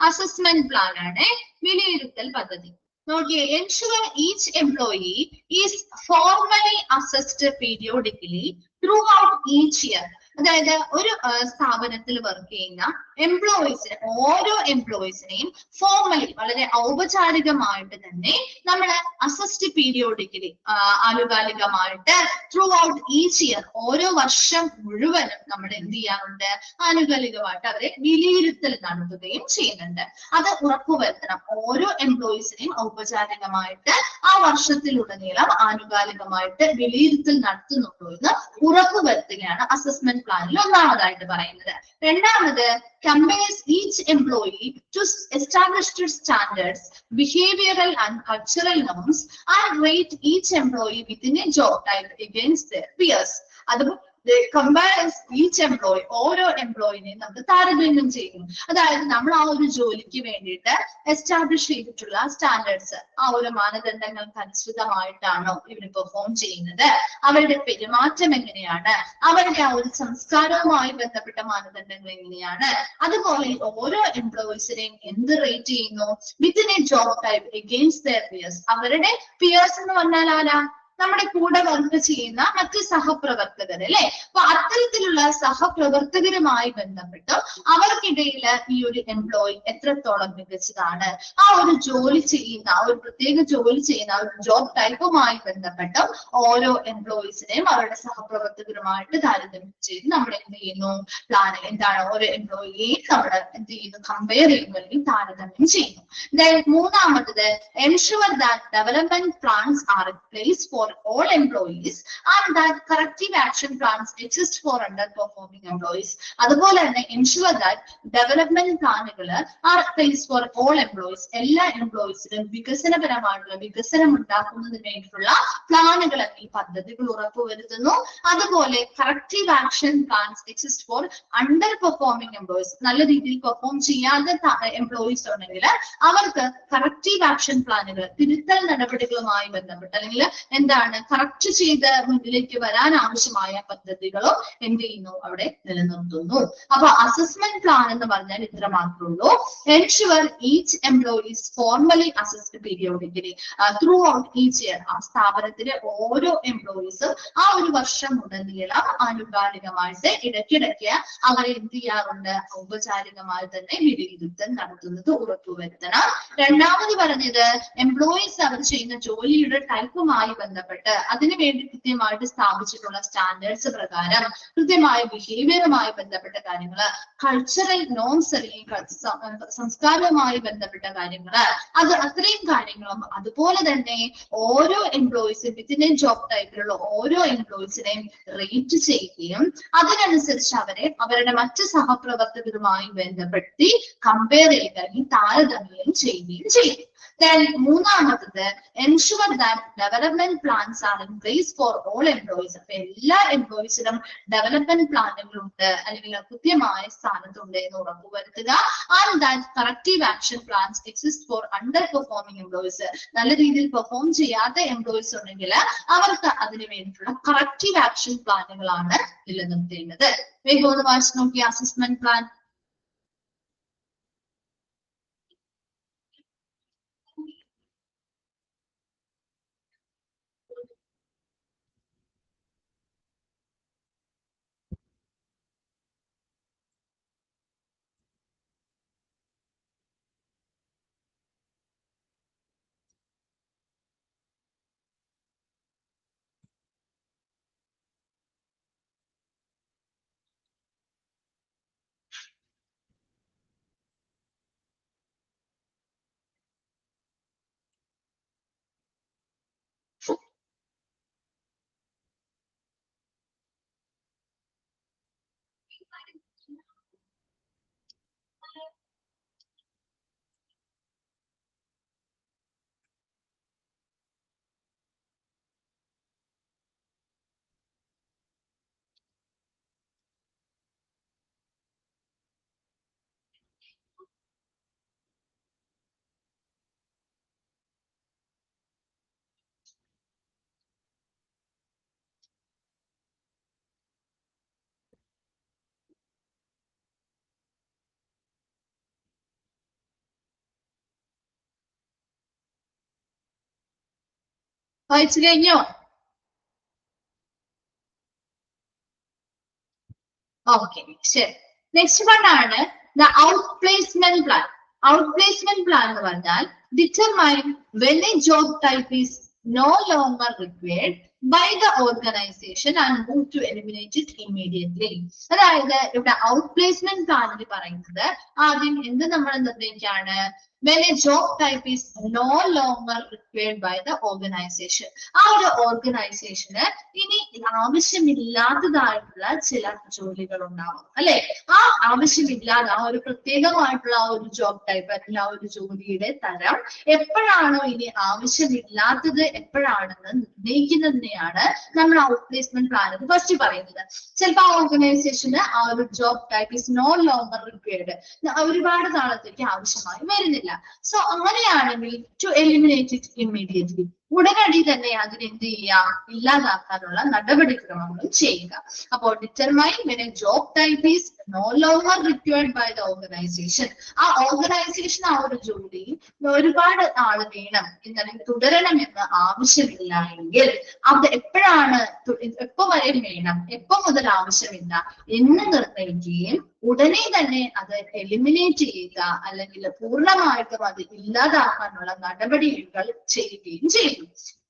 അസസ്മെന്റ് പ്ലാൻ ആണ്, വിലയിരുത്തൽ പദ്ധതി. നോക്കിയേ, ensure each employee is formally assessed periodically throughout each year. അതായത് ഒരു സ്ഥാപനത്തിൽ വർക്ക് ചെയ്യുന്ന എംപ്ലോയീസിനെ, ഓരോ എംപ്ലോയീസിനെയും ഫോർമലി വളരെ ഔപചാരികമായിട്ട് തന്നെ നമ്മൾ അസസ്റ്റ് പീരിയോഡിക്കലി ആനുകാലികമായിട്ട് ത്രൂ ഔട്ട് ഈച്ച് ഇയർ, ഓരോ വർഷം മുഴുവനും നമ്മൾ എന്ത് ചെയ്യാറുണ്ട്, ആനുകാലികമായിട്ട് അവരെ വിലയിരുത്തൽ നടത്തുകയും ചെയ്യുന്നുണ്ട്. അത് ഉറപ്പുവരുത്തണം. ഓരോ എംപ്ലോയീസിനെയും ഔപചാരികമായിട്ട് ആ വർഷത്തിലുടനീളം ആനുകാലികമായിട്ട് വിലയിരുത്തൽ നടത്തുന്നുണ്ടോ എന്ന് ഉറപ്പുവരുത്തുകയാണ് അസസ്മെന്റ് പ്ലാനിൽ ഒന്നാമതായിട്ട് പറയുന്നത്. രണ്ടാമത്, compares each employee to established standards, behavioral and cultural norms, and rate each employee within a job type against their peers. Compares each employee, ഓരോ എംപ്ലോയിനെയും നമുക്ക് താരതമ്യം ചെയ്യുന്നു. അതായത് നമ്മൾ ആ ഒരു ജോലിക്ക് വേണ്ടിയിട്ട് എസ്റ്റാബ്ലിഷ് ചെയ്തിട്ടുള്ള സ്റ്റാൻഡേർഡ്സ്, ആ ഒരു മാനദണ്ഡങ്ങൾക്ക് അനുസൃതമായിട്ടാണോ ഇവർ പെർഫോം ചെയ്യുന്നത്, അവരുടെ പെരുമാറ്റം എങ്ങനെയാണ്, അവരുടെ ആ ഒരു സംസ്കാരവുമായി ബന്ധപ്പെട്ട മാനദണ്ഡങ്ങൾ എങ്ങനെയാണ്, അതുപോലെ ഓരോ എംപ്ലോയീസിനെയും എന്ത് റേറ്റ് ചെയ്യുന്നു within a job type against their peers. അവരുടെ പിയേഴ്സ് എന്ന് പറഞ്ഞാൽ ആരാ, നമ്മുടെ കൂടെ വർക്ക് ചെയ്യുന്ന മറ്റ് സഹപ്രവർത്തകർ അല്ലെ. അപ്പൊ അത്തരത്തിലുള്ള സഹപ്രവർത്തകരുമായി ബന്ധപ്പെട്ട് അവർക്കിടയിൽ ഈ ഒരു എംപ്ലോയി എത്രത്തോളം മികച്ചതാണ്, ആ ഒരു ജോലി ചെയ്യുന്ന, ആ ഒരു പ്രത്യേക ജോലി ചെയ്യുന്ന ഒരു ജോബ് ടൈപ്പുമായി ബന്ധപ്പെട്ട് ഓരോ എംപ്ലോയീസിനെയും അവരുടെ സഹപ്രവർത്തകരുമായിട്ട് താരതമ്യം ചെയ്ത് നമ്മൾ എന്ത് ചെയ്യുന്നു, പ്ലാൻ എന്താണ്, ഓരോ എംപ്ലോയിയെയും നമ്മൾ എന്ത് ചെയ്യുന്നു, കമ്പയർ ചെയ്യുന്നു അല്ലെങ്കിൽ താരതമ്യം ചെയ്യുന്നു. മൂന്നാമത്തത്, ensure that development plans are in place for all employees and that corrective action plans exist for underperforming employees. അതുപോലെ തന്നെ ensure that development പ്ലാനുകൾ are in place for all employees. എല്ലാ എംപ്ലോയീസിനും വികസനപരമായിട്ടുള്ള വികസനം ഉണ്ടാക്കുന്നതിന് വേണ്ടിയിട്ടുള്ള പ്ലാനുകൾ അല്ലെങ്കിൽ പദ്ധതികൾ ഉറപ്പുവരുത്തുന്നു. അതുപോലെ corrective action plans exist for underperforming employees. നല്ല രീതിയിൽ പെർഫോം ചെയ്യാത്ത എംപ്ലോയീസ് ഉണ്ടെങ്കിൽ അവർക്ക് corrective action പ്ലാനുകൾ, തിരുത്തൽ നടപടികളുമായി ബന്ധപ്പെട്ട് അല്ലെങ്കിൽ എന്താണ് കറക്റ്റ് ചെയ്ത് മുന്നിലേക്ക് വരാൻ ആവശ്യമായ പദ്ധതികളും എന്ത് ചെയ്യുന്നു, അവിടെ നിലനിർത്തുന്നു. അപ്പൊ അസസ്മെന്റ് പ്ലാൻ എന്ന് പറഞ്ഞാൽ ഇത്ര മാത്രമേ ഉള്ളൂ. ensure each employee is formally assessed periodically throughout each year. ആ സ്ഥാപനത്തിലെ ഓരോ എംപ്ലോയീസും ആ ഒരു വർഷം ഉടനീളം ആനുകാലികമായിട്ട് ഇടയ്ക്കിടയ്ക്ക് അവരെ എന്ത് ചെയ്യാറുണ്ട്, ഔപചാരികമായി തന്നെ വിലയിരുത്തൽ നടത്തുന്നത് ഉറപ്പുവരുത്തണം. രണ്ടാമത് പറഞ്ഞത്, എംപ്ലോയീസ് അവർ ചെയ്യുന്ന ജോലിയുടെ ടൈപ്പുമായി ബന്ധപ്പെട്ട് ബന്ധപ്പെട്ട് അതിനുവേണ്ടി കൃത്യമായിട്ട് സ്ഥാപിച്ചിട്ടുള്ള സ്റ്റാൻഡേർഡ്സ് പ്രകാരം കൃത്യമായ ബിഹേവിയറുമായി ബന്ധപ്പെട്ട കാര്യങ്ങൾ, കൾച്ചറൽ നോംസ് അല്ലെങ്കിൽ സംസ്കാരവുമായി ബന്ധപ്പെട്ട കാര്യങ്ങൾ, അത് അത്രയും കാര്യങ്ങളും അതുപോലെ തന്നെ ഓരോ എംപ്ലോയീസും വിത്തിൻ ജോബ് ടൈപ്പിലുള്ള ഓരോ എംപ്ലോയീസിനെയും റേറ്റ് ചെയ്യുകയും അതിനനുസരിച്ച് അവരുടെ മറ്റ് സഹപ്രവർത്തകരുമായി ബന്ധപ്പെടുത്തി കമ്പയർ ചെയ്യുക അല്ലെങ്കിൽ താരതമ്യം ചെയ്യുകയും ചെയ്യും. Then മൂന്നാമത്തത് ensure that development plans are in place for all employees. അപ്പൊ എല്ലാ എംപ്ലോയീസിനും ഡെവലപ്മെന്റ് പ്ലാനുകളുണ്ട് അല്ലെങ്കിൽ കൃത്യമായ സ്ഥാനത്തുണ്ട് എന്ന് ഉറപ്പുവരുത്തുക. And that corrective action plans exist for underperforming employees. നല്ല രീതിയിൽ പെർഫോം ചെയ്യാത്ത എംപ്ലോയീസ് ഉണ്ടെങ്കിൽ അവർക്ക് അതിന് വേണ്ടിയിട്ടുള്ള കറക്റ്റീവ് ആക്ഷൻ പ്ലാനുകളാണ് നിലനിർത്തേണ്ടത്. വേഗം വായിച്ചു നോക്കിയ അസസ്മെന്റ് പ്ലാൻ. വായിച്ചു കഴിഞ്ഞോ? ഓക്കെ, ശരി. നെക്സ്റ്റ് വൺ ആണ് the outplacement plan. Outplacement plan എന്ന് പറഞ്ഞാൽ determine when a job type is no longer required by the organization and move to eliminate it immediately. അതായത് ഇവിടെ ഔട്ട്പ്ലേസ്മെന്റ് പ്ലാനിൽ പറയുന്നത് ആദ്യം എന്ത് നമ്മൾ നിർണ്ണയിക്കാണ്, when a job type is no longer required by the organization. ആ ഒരു ഓർഗനൈസേഷന് ഇനി ആവശ്യമില്ലാത്തതായിട്ടുള്ള ചില ജോലികൾ ഉണ്ടാവും അല്ലെ. ആ ആവശ്യമില്ലാതെ ആ ഒരു പ്രത്യേകമായിട്ടുള്ള ആ ഒരു ജോബ് ടൈപ്പ് അല്ലെങ്കിൽ ആ ഒരു ജോലിയുടെ തരം എപ്പോഴാണോ ഇനി ആവശ്യമില്ലാത്തത് എപ്പോഴാണെന്ന് നിർണ്ണയിക്കുന്നതിനെയാണ് നമ്മൾ ഔട്ട്പ്ലേസ്മെന്റ് പ്ലാൻ ഫസ്റ്റ് പറയുന്നത്. ചിലപ്പോൾ ആ ഓർഗനൈസേഷന് ആ ഒരു job type is no longer required, ഒരുപാട് നാളത്തേക്ക് ആവശ്യമായി വരുന്നില്ല. സോ അങ്ങനെയാണെങ്കിൽ ടു എലിമിനേറ്റ് ഇറ്റ് ഇമ്മീഡിയറ്റ്ലി, ഉടനടി തന്നെ അതിന് എന്ത് ചെയ്യാം, ഇല്ലാതാക്കാനുള്ള നടപടിക്രമങ്ങൾ ചെയ്യുക. അപ്പോൾ determine when a job type is no longer required by the organisation. ആ ഓർഗനൈസേഷൻ ആ ഒരു ജോലി ഒരുപാട് ആള് വേണം അല്ലെങ്കിൽ തുടരണം എന്ന് ആവശ്യമില്ല എങ്കിൽ അത് എപ്പോഴാണ്, എപ്പോ വരെ വേണം, എപ്പോ മുതൽ ആവശ്യമില്ല എന്ന് നിർണ്ണയിക്കുകയും ഉടനെ തന്നെ അത് എലിമിനേറ്റ് ചെയ്യുക അല്ലെങ്കിൽ പൂർണ്ണമായിട്ടും അത് ഇല്ലാതാക്കാനുള്ള നടപടികൾ ചെയ്യുകയും ചെയ്യും.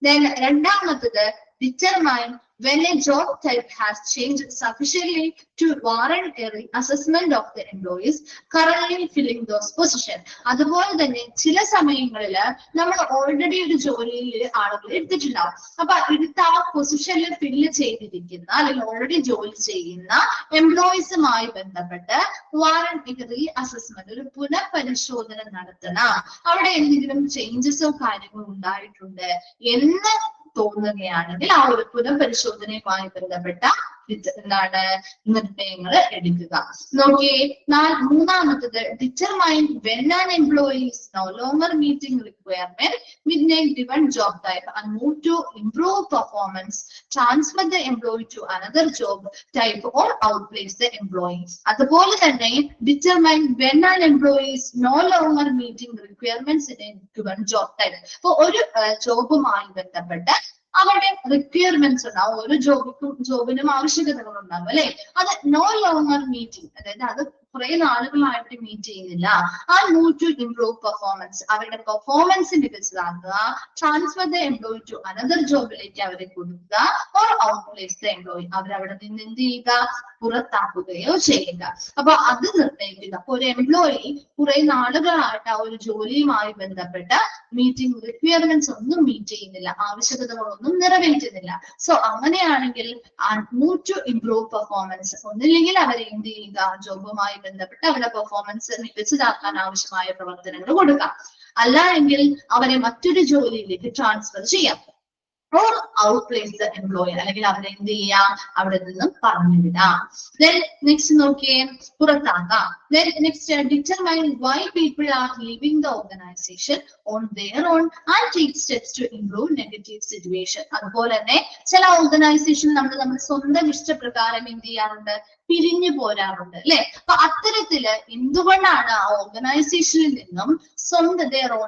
Then രണ്ടാമത്തത് determine when a job type has changed sufficiently to warrant a reassessment of the employees currently filling those position. അതുപോലെ തന്നെ ചില സമയങ്ങളിൽ നമ്മൾ ഓൾറെഡി ഒരു ജോലിയിൽ ആളുകൾ എടുത്തിട്ടുണ്ടാവും. അപ്പൊ എടുത്ത ആ പൊസിഷനിൽ ഫില്ല് ചെയ്തിരിക്കുന്ന അല്ലെങ്കിൽ ഓൾറെഡി ജോലി ചെയ്യുന്ന എംപ്ലോയീസുമായി ബന്ധപ്പെട്ട് വാറന്റ് റീ അസസ്മെന്റ്, ഒരു പുനഃപരിശോധന നടത്തണം. അവിടെ എന്തെങ്കിലും ചേഞ്ചസോ കാര്യങ്ങളോ ഉണ്ടായിട്ടുണ്ട് എന്ന് തോന്നുകയാണെങ്കിൽ ആ ഒരു പുനഃപരിശോധനയുമായി ബന്ധപ്പെട്ട എന്താണ് നിർണയങ്ങൾ എടുക്കുക. നോക്കിയേ, മൂന്നാമത്തത് determine when an employee is no longer meeting requirement with a given job type and move to improve performance, transfer the employee to another job type or outplace the employee. അതുപോലെ തന്നെ determine when an employee is no longer meeting requirements in a given job type. അപ്പൊ ഒരു ജോബുമായി ബന്ധപ്പെട്ട് അവരുടെ requirements ഉണ്ടാവും, ഓരോ ജോബിനും ആവശ്യകതകൾ ഉണ്ടാവും അല്ലെ. അത് നോ ലോങ്ങർ മീറ്റിംഗ്, അതായത് അത് കുറെ നാളുകളായിട്ട് മീറ്റ് ചെയ്യുന്നില്ല. And move to improve performance, അവരുടെ പെർഫോമൻസ് മികച്ചതാക്കുക. Transfer the employee to another ജോബിലേക്ക് അവരെ കൊടുക്കുക. ഓർ ഔട്ട്പ്ലേസ് ദ എംപ്ലോയി, അവരവിടെ നിന്ന് എന്ത് ചെയ്യുക, പുറത്താക്കുകയോ ചെയ്യുക. അപ്പൊ അത് നിർണ്ണയിക്കുക. അപ്പൊ ഒരു എംപ്ലോയി കുറെ നാളുകളായിട്ട് ആ ഒരു ജോലിയുമായി ബന്ധപ്പെട്ട മീറ്റിംഗ് റിക്വയർമെന്റ്സ് ഒന്നും മീറ്റ് ചെയ്യുന്നില്ല, ആവശ്യകതകളൊന്നും നിറവേറ്റുന്നില്ല. സോ അങ്ങനെയാണെങ്കിൽ മൂവ് ടു ഇംപ്രൂവ് പെർഫോമൻസ്, ഒന്നില്ലെങ്കിൽ അവരെ എന്ത് ചെയ്യുക, ജോബുമായി ബന്ധപ്പെട്ട് അവരുടെ പെർഫോമൻസ് മികച്ചതാക്കാൻ ആവശ്യമായ പ്രവർത്തനങ്ങൾ കൊടുക്കാം. അല്ല എങ്കിൽ അവരെ മറ്റൊരു ജോലിയിലേക്ക് ട്രാൻസ്ഫർ ചെയ്യാം. ഓർ ഔട്ട്പ്ലേസ് ദ എംപ്ലോയി, അല്ലെങ്കിൽ അവരെ എന്ത് ചെയ്യാം, അവിടെ നിന്നും പറഞ്ഞു വിടാം. Then നെക്സ്റ്റ് നോക്കിയേ, പുറത്താക്കാം. Then next determine why people are leaving the organization on their own and take steps to improve negative situation. അതുപോലെ തന്നെ ചില ഓർഗനൈസേഷൻ നമ്മുടെ സ്വന്തം ഇഷ്ടപ്രകാരം എന്ത് ചെയ്യാറുണ്ട്, പിരിഞ്ഞു പോരാറുണ്ട് അല്ലെ. അപ്പൊ അത്തരത്തില് എന്തുകൊണ്ടാണ് ആ ഓർഗനൈസേഷനിൽ നിന്നും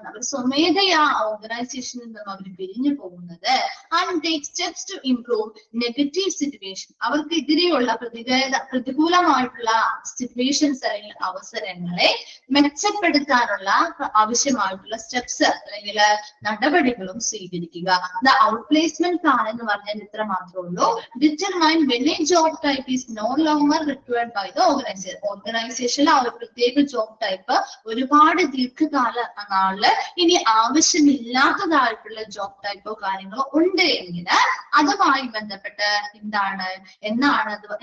അവർ സ്വമേധയാ ഓർഗനൈസേഷനിൽ നിന്നും അവർ പിരിഞ്ഞു പോകുന്നത്? And take steps to improve negative situation, അവർക്കെതിരെയുള്ള പ്രതികൂലമായിട്ടുള്ള സിറ്റുവേഷൻസ് അല്ലെങ്കിൽ അവസരങ്ങളെ മെച്ചപ്പെടുത്താനുള്ള ആവശ്യമായിട്ടുള്ള സ്റ്റെപ്സ് അല്ലെങ്കിൽ നടപടികളും സ്വീകരിക്കുക. ദ ഔട്ട്പ്ലേസ്മെന്റ് പ്ലാൻ എന്ന് പറഞ്ഞാൽ ഇത്ര മാത്രമേ ഉള്ളൂ. Determine when a job type is no longer required by the organisation, ഓർഗനൈസേഷനിൽ ആ ഒരു പ്രത്യേക ജോബ് ടൈപ്പ് ഒരുപാട് ദീർഘകാല നാളില് ഇനി ആവശ്യമില്ലാത്തതായിട്ടുള്ള ജോബ് ടൈപ്പോ കാര്യങ്ങളോ ഉണ്ട് എങ്കിൽ അതുമായി ബന്ധപ്പെട്ട്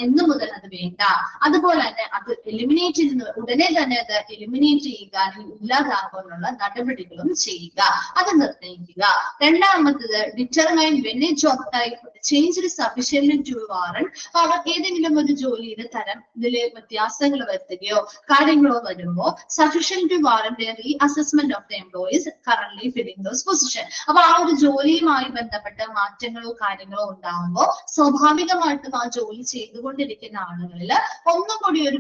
എന്ന് മുതൽ അത് വേണ്ട. അതുപോലെ തന്നെ അത് എലിമിനേറ്റ് ചെയ്യുന്ന ഉടനെ തന്നെ അത് എലിമിനേറ്റ് ചെയ്യുക അല്ലെങ്കിൽ ഇല്ലാതാക്കാനുള്ള നടപടികളും ചെയ്യുക, അത് നിർണ്ണയിക്കുക. രണ്ടാമത്തത് determine when a job type change sufficient to warrant, അവർ ഏതെങ്കിലും ഒരു ജോലിയുടെ തരം ഇതിലെ വ്യത്യാസങ്ങൾ വരുത്തുകയോ കാര്യങ്ങളോ വരുമ്പോ sufficient to warrant reassessment of the employees currently filling those position. അപ്പൊ ആ ഒരു ജോലിയുമായി ബന്ധപ്പെട്ട മാറ്റങ്ങളോ കാര്യങ്ങളോ ഉണ്ടാകുമ്പോൾ സ്വാഭാവികമായിട്ടും ആ ജോലി ചെയ്തുകൊണ്ടിരിക്കുന്ന ആളുകളിൽ ഒന്നും കൂടി ഒരു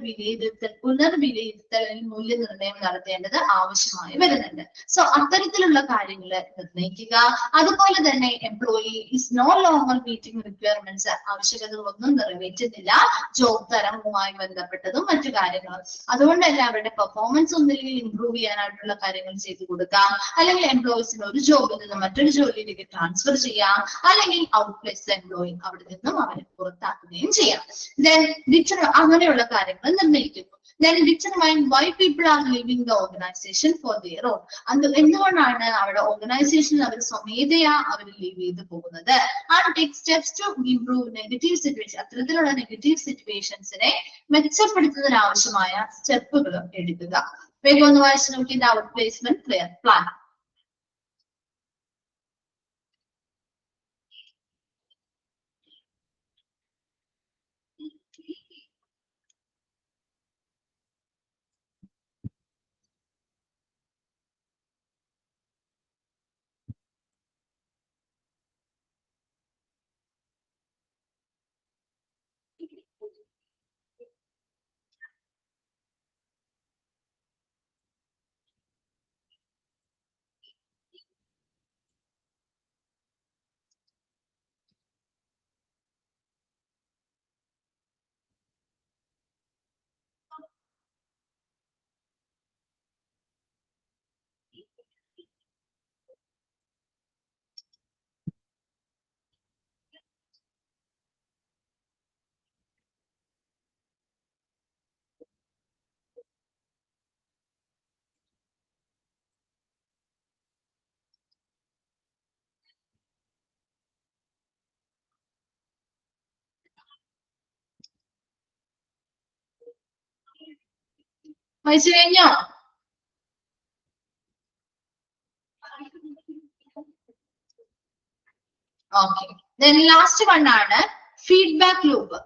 പുനർവിലയിരുത്തൽ മൂല്യനിർണ്ണയം നടത്തേണ്ടത് ആവശ്യമായി വരുന്നുണ്ട്. സോ അത്തരത്തിലുള്ള കാര്യങ്ങൾ നിർണ്ണയിക്കുക. അതുപോലെ തന്നെ employee is no longer meeting requirements, ആവശ്യകതകളൊന്നും നിറവേറ്റുന്നില്ല ജോബ് തരവുമായി ബന്ധപ്പെട്ടതും മറ്റു കാര്യങ്ങളും. അതുകൊണ്ട് തന്നെ അവരുടെ പെർഫോമൻസ് ഒന്നില്ലെങ്കിൽ ഇംപ്രൂവ് ചെയ്യാനായിട്ടുള്ള കാര്യങ്ങൾ ചെയ്തു കൊടുക്കാം, അല്ലെങ്കിൽ എംപ്ലോയീസിന് ഒരു ജോബിൽ നിന്ന് മറ്റൊരു ജോലിയിലേക്ക് ട്രാൻസ്ഫർ ചെയ്യാം, അല്ലെങ്കിൽ ഔട്ട്പ്ലേസ് എംപ്ലോയി അവിടെ നിന്നും അവരെ പുറത്താക്കുകയും ചെയ്യാം. അങ്ങനെയുള്ള കാര്യങ്ങൾ നിർണ്ണയിക്കുന്നു. Then determine why people are leaving the organization for their own. എന്തുകൊണ്ടാണ് അവിടെ ഓർഗനൈസേഷനിൽ അവർ സ്വമേധയാ അവർ ലീവ് ചെയ്ത് പോകുന്നത്? And take steps to improve negative situation. അത്തരത്തിലുള്ള നെഗറ്റീവ് സിറ്റുവേഷൻസിനെ മെച്ചപ്പെടുത്തുന്നതിന് ആവശ്യമായ സ്റ്റെപ്പുകളും എടുക്കുക. വേഗം ഒന്ന് വായിച്ചു നോക്കി ഔട്ട്പ്ലേസ്മെന്റ് പ്ലാൻ. വായിച്ചു കഴിഞ്ഞോ? ഓക്കെ. ദെൻ ലാസ്റ്റ് വൺ ആണ് ഫീഡ്ബാക്ക് ലൂപ്പ്.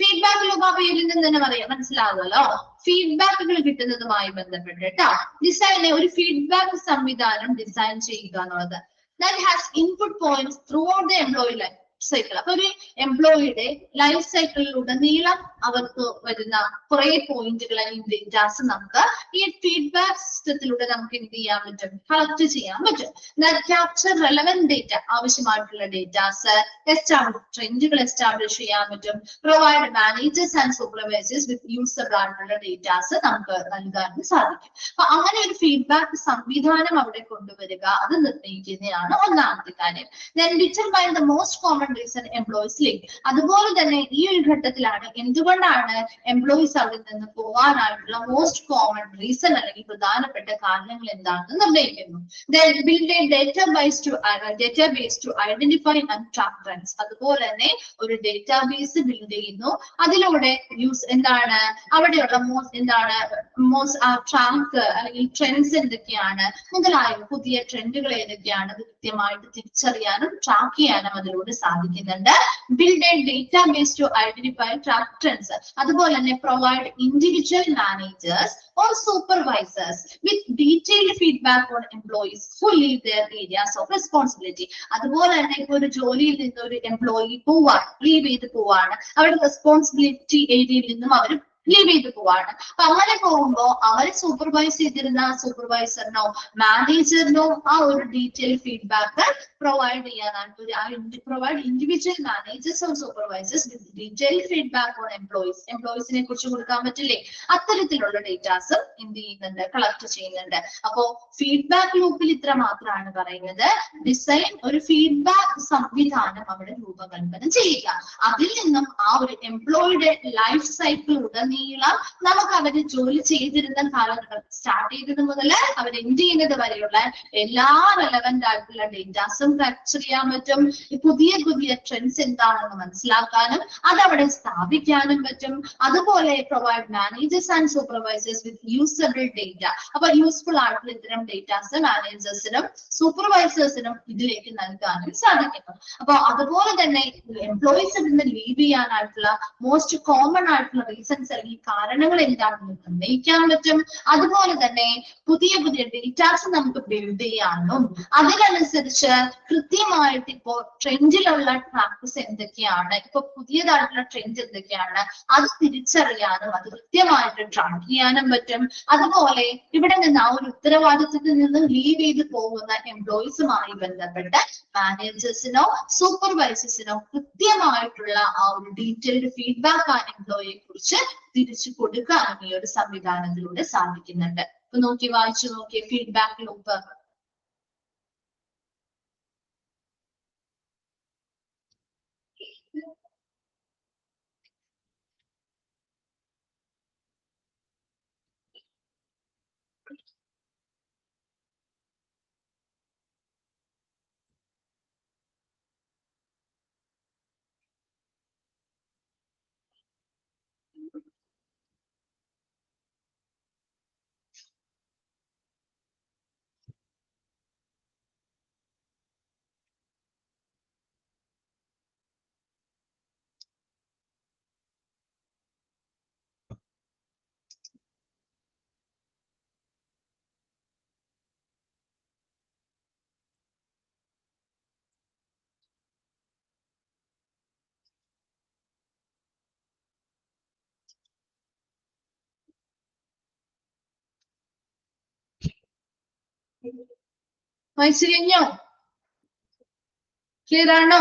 ഫീഡ്ബാക്ക് ലൂപ്പ് ആ പേരിൽ നിന്ന് തന്നെ പറയാം, മനസ്സിലാകുമല്ലോ. ഫീഡ്ബാക്കുകൾ കിട്ടുന്നതുമായി ബന്ധപ്പെട്ടിട്ട് ഡിസൈനെ ഒരു ഫീഡ്ബാക്ക് സംവിധാനം ഡിസൈൻ ചെയ്യുക എന്നുള്ളത്. That has input points throughout the employee life. Cycle. അപ്പൊ ഒരു എംപ്ലോയിയുടെ ലൈഫ് സൈക്കിളിലുടനീളം അവർക്ക് വരുന്ന കുറെ പോയിന്റുകൾ അല്ലെങ്കിൽ ഡേറ്റാസ് നമുക്ക് ഈ ഫീഡ്ബാക്ക് സിസ്റ്റത്തിലൂടെ നമുക്ക് എന്ത് ചെയ്യാൻ പറ്റും, കളക്ട് ചെയ്യാൻ പറ്റും. ക്യാപ്ചർ റെലവെന്റ് ഡേറ്റ, ആവശ്യമായിട്ടുള്ള ഡേറ്റാസ്, ട്രെൻഡുകൾ എസ്റ്റാബ്ലിഷ് ചെയ്യാൻ പറ്റും. Provide managers and supervisors with usable ആയിട്ടുള്ള ഡേറ്റാസ് നമുക്ക് നൽകാനും സാധിക്കും. അപ്പൊ അങ്ങനെ ഒരു ഫീഡ്ബാക്ക് സംവിധാനം അവിടെ കൊണ്ടുവരിക, അത് നിർണ്ണയിക്കുന്നതാണ് ഒന്നാമത്തെ കാര്യം. Then determine the most common reason employees leave. അതുപോലെ തന്നെ ഈ ഒരു ഘട്ടത്തിലാണ് എന്തുകൊണ്ടാണ് എംപ്ലോയീസ് അവിടെ നിന്ന് പോവാനായിട്ടുള്ള മോസ്റ്റ് കോമൺ റീസൺ അല്ലെങ്കിൽ പ്രധാനപ്പെട്ട കാരണങ്ങൾ എന്താണെന്ന് നിർണ്ണയിക്കുന്നു. Then build a database to identify and track trends. അതുപോലെ തന്നെ ഒരു ഡേറ്റാബേസ് ബിൽഡ് ചെയ്യുന്നു. അതിലൂടെ എന്താണ് അവിടെയുള്ള ട്രാക്ക് അല്ലെങ്കിൽ ട്രെൻഡ്സ് എന്തൊക്കെയാണ് മുതലായ പുതിയ ട്രെൻഡുകൾ ഏതൊക്കെയാണ് അത് കൃത്യമായിട്ട് തിരിച്ചറിയാനും ട്രാക്ക് ചെയ്യാനും അതിലൂടെ സാധിക്കുന്നുണ്ട്. Build a database to identify track trends. അതുപോലെ തന്നെ provide individual managers or supervisors with detailed feedback on employees who leave their areas of responsibility. അതുപോലെ തന്നെ ഇപ്പൊ ഒരു ജോലിയിൽ നിന്ന് ഒരു എംപ്ലോയി ലീവ് ചെയ്ത് പോവാണ്, അവരുടെ റെസ്പോൺസിബിലിറ്റി ഏരിയയിൽ നിന്നും അവർ ലീവ് ചെയ്ത് പോവാണ്. അപ്പൊ അങ്ങനെ പോകുമ്പോ അവരെ സൂപ്പർവൈസ് ചെയ്തിരുന്ന സൂപ്പർവൈസറിനോ മാനേജറിനോ ആ ഒരു ഡീറ്റെയിൽ ഫീഡ്ബാക്ക് പ്രൊവൈഡ് ചെയ്യാനായിട്ട് provide individual managers or supervisors with detail feedback on എംപ്ലോയീസിനെ കുറിച്ച് കൊടുക്കാൻ പറ്റില്ലേ? അത്തരത്തിലുള്ള ഡേറ്റാസും എന്ത് ചെയ്യുന്നുണ്ട്, കളക്ട് ചെയ്യുന്നുണ്ട്. അപ്പോ ഫീഡ്ബാക്ക് ലൂപ്പിൽ ഇത്ര മാത്രമാണ് പറയുന്നത്. ഡിസൈൻ ഒരു ഫീഡ്ബാക്ക് സംവിധാനം അവിടെ രൂപകൽപ്പന ചെയ്യുക. അതിൽ നിന്നും ആ ഒരു എംപ്ലോയിയുടെ ലൈഫ് സൈക്കിൾ ഉടനീളം നമുക്ക് അവര് ജോലി ചെയ്തിരുന്ന കാലഘട്ടം സ്റ്റാർട്ട് ചെയ്തത് മുതൽ അവർ എൻഡ് ചെയ്യുന്നത് വരെയുള്ള എല്ലാ റെലവെന്റ് ആയിട്ടുള്ള ഡേറ്റാസും ക്യാപ്ചർ ചെയ്യാൻ പറ്റും. പുതിയ പുതിയ ട്രെൻഡ്സ് എന്താണെന്ന് മനസ്സിലാക്കാനും അതവിടെ സ്ഥാപിക്കാനും പറ്റും. അതുപോലെ provide managers and supervisors with usable data. അപ്പൊ യൂസ്ഫുൾ ആയിട്ടുള്ള ഇത്തരം ഡേറ്റാസ് മാനേജേഴ്സിനും സൂപ്പർവൈസേഴ്സിനും ഇതിലേക്ക് നൽകാനും സാധിക്കുന്നു. അപ്പൊ അതുപോലെ തന്നെ എംപ്ലോയീസിൽ നിന്ന് ലീവ് ചെയ്യാനായിട്ടുള്ള മോസ്റ്റ് കോമൺ ആയിട്ടുള്ള റീസൺസ് അല്ലെങ്കിൽ കാരണങ്ങൾ എന്താണെന്ന് നിർണ്ണയിക്കാൻ പറ്റും. അതുപോലെ തന്നെ പുതിയ പുതിയ ഡേറ്റാസ് നമുക്ക് ബിൽഡ് ചെയ്യാനും അതിനനുസരിച്ച് കൃത്യമായിട്ട് ഇപ്പോ ട്രെൻഡിലുള്ള പ്രാക്ടീസ് എന്തൊക്കെയാണ്, ഇപ്പൊ പുതിയതായിട്ടുള്ള ട്രെൻഡ് എന്തൊക്കെയാണ് അത് തിരിച്ചറിയാനും അത് കൃത്യമായിട്ട് ട്രാക്ക് ചെയ്യാനും പറ്റും. അതുപോലെ ഇവിടെ നിന്ന് ആ ഒരു ഉത്തരവാദിത്വത്തിൽ നിന്ന് ലീവ് ചെയ്ത് പോകുന്ന എംപ്ലോയീസുമായി ബന്ധപ്പെട്ട് മാനേജേഴ്സിനോ സൂപ്പർവൈസേഴ്സിനോ കൃത്യമായിട്ടുള്ള ആ ഒരു ഡീറ്റെയിൽഡ് ഫീഡ്ബാക്ക് ആ എംപ്ലോയിയെ കുറിച്ച് തിരിച്ചു കൊടുക്കാനും ഈ ഒരു സംവിധാനത്തിലൂടെ സാധിക്കുന്നുണ്ട്. ഇപ്പൊ വായിച്ചു നോക്കിയ ഫീഡ്ബാക്ക് ലൂപ്പ്. വായിച്ചു കഴിഞ്ഞോ? ക്ലിയർ ആണോ?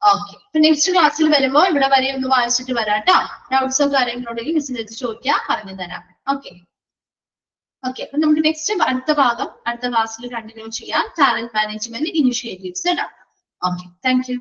ഓക്കെ. ഇപ്പൊ നെക്സ്റ്റ് ക്ലാസ്സിൽ വരുമ്പോ ഇവിടെ വരെ ഒന്ന് വായിച്ചിട്ട് വരാട്ടോ. ഡൗട്ട്സോ കാര്യങ്ങളുണ്ടെങ്കിൽ മിസ്സിന് ചോദിക്കാം, പറഞ്ഞു തരാം. ഓക്കെ. അപ്പൊ നമുക്ക് നെക്സ്റ്റ് അടുത്ത ക്ലാസ്സിൽ കണ്ടിന്യൂ ചെയ്യാം. ടാലന്റ് മാനേജ്മെന്റ് ഇനിഷ്യേറ്റീവ്സ് കേട്ടോ. Okay, thank you.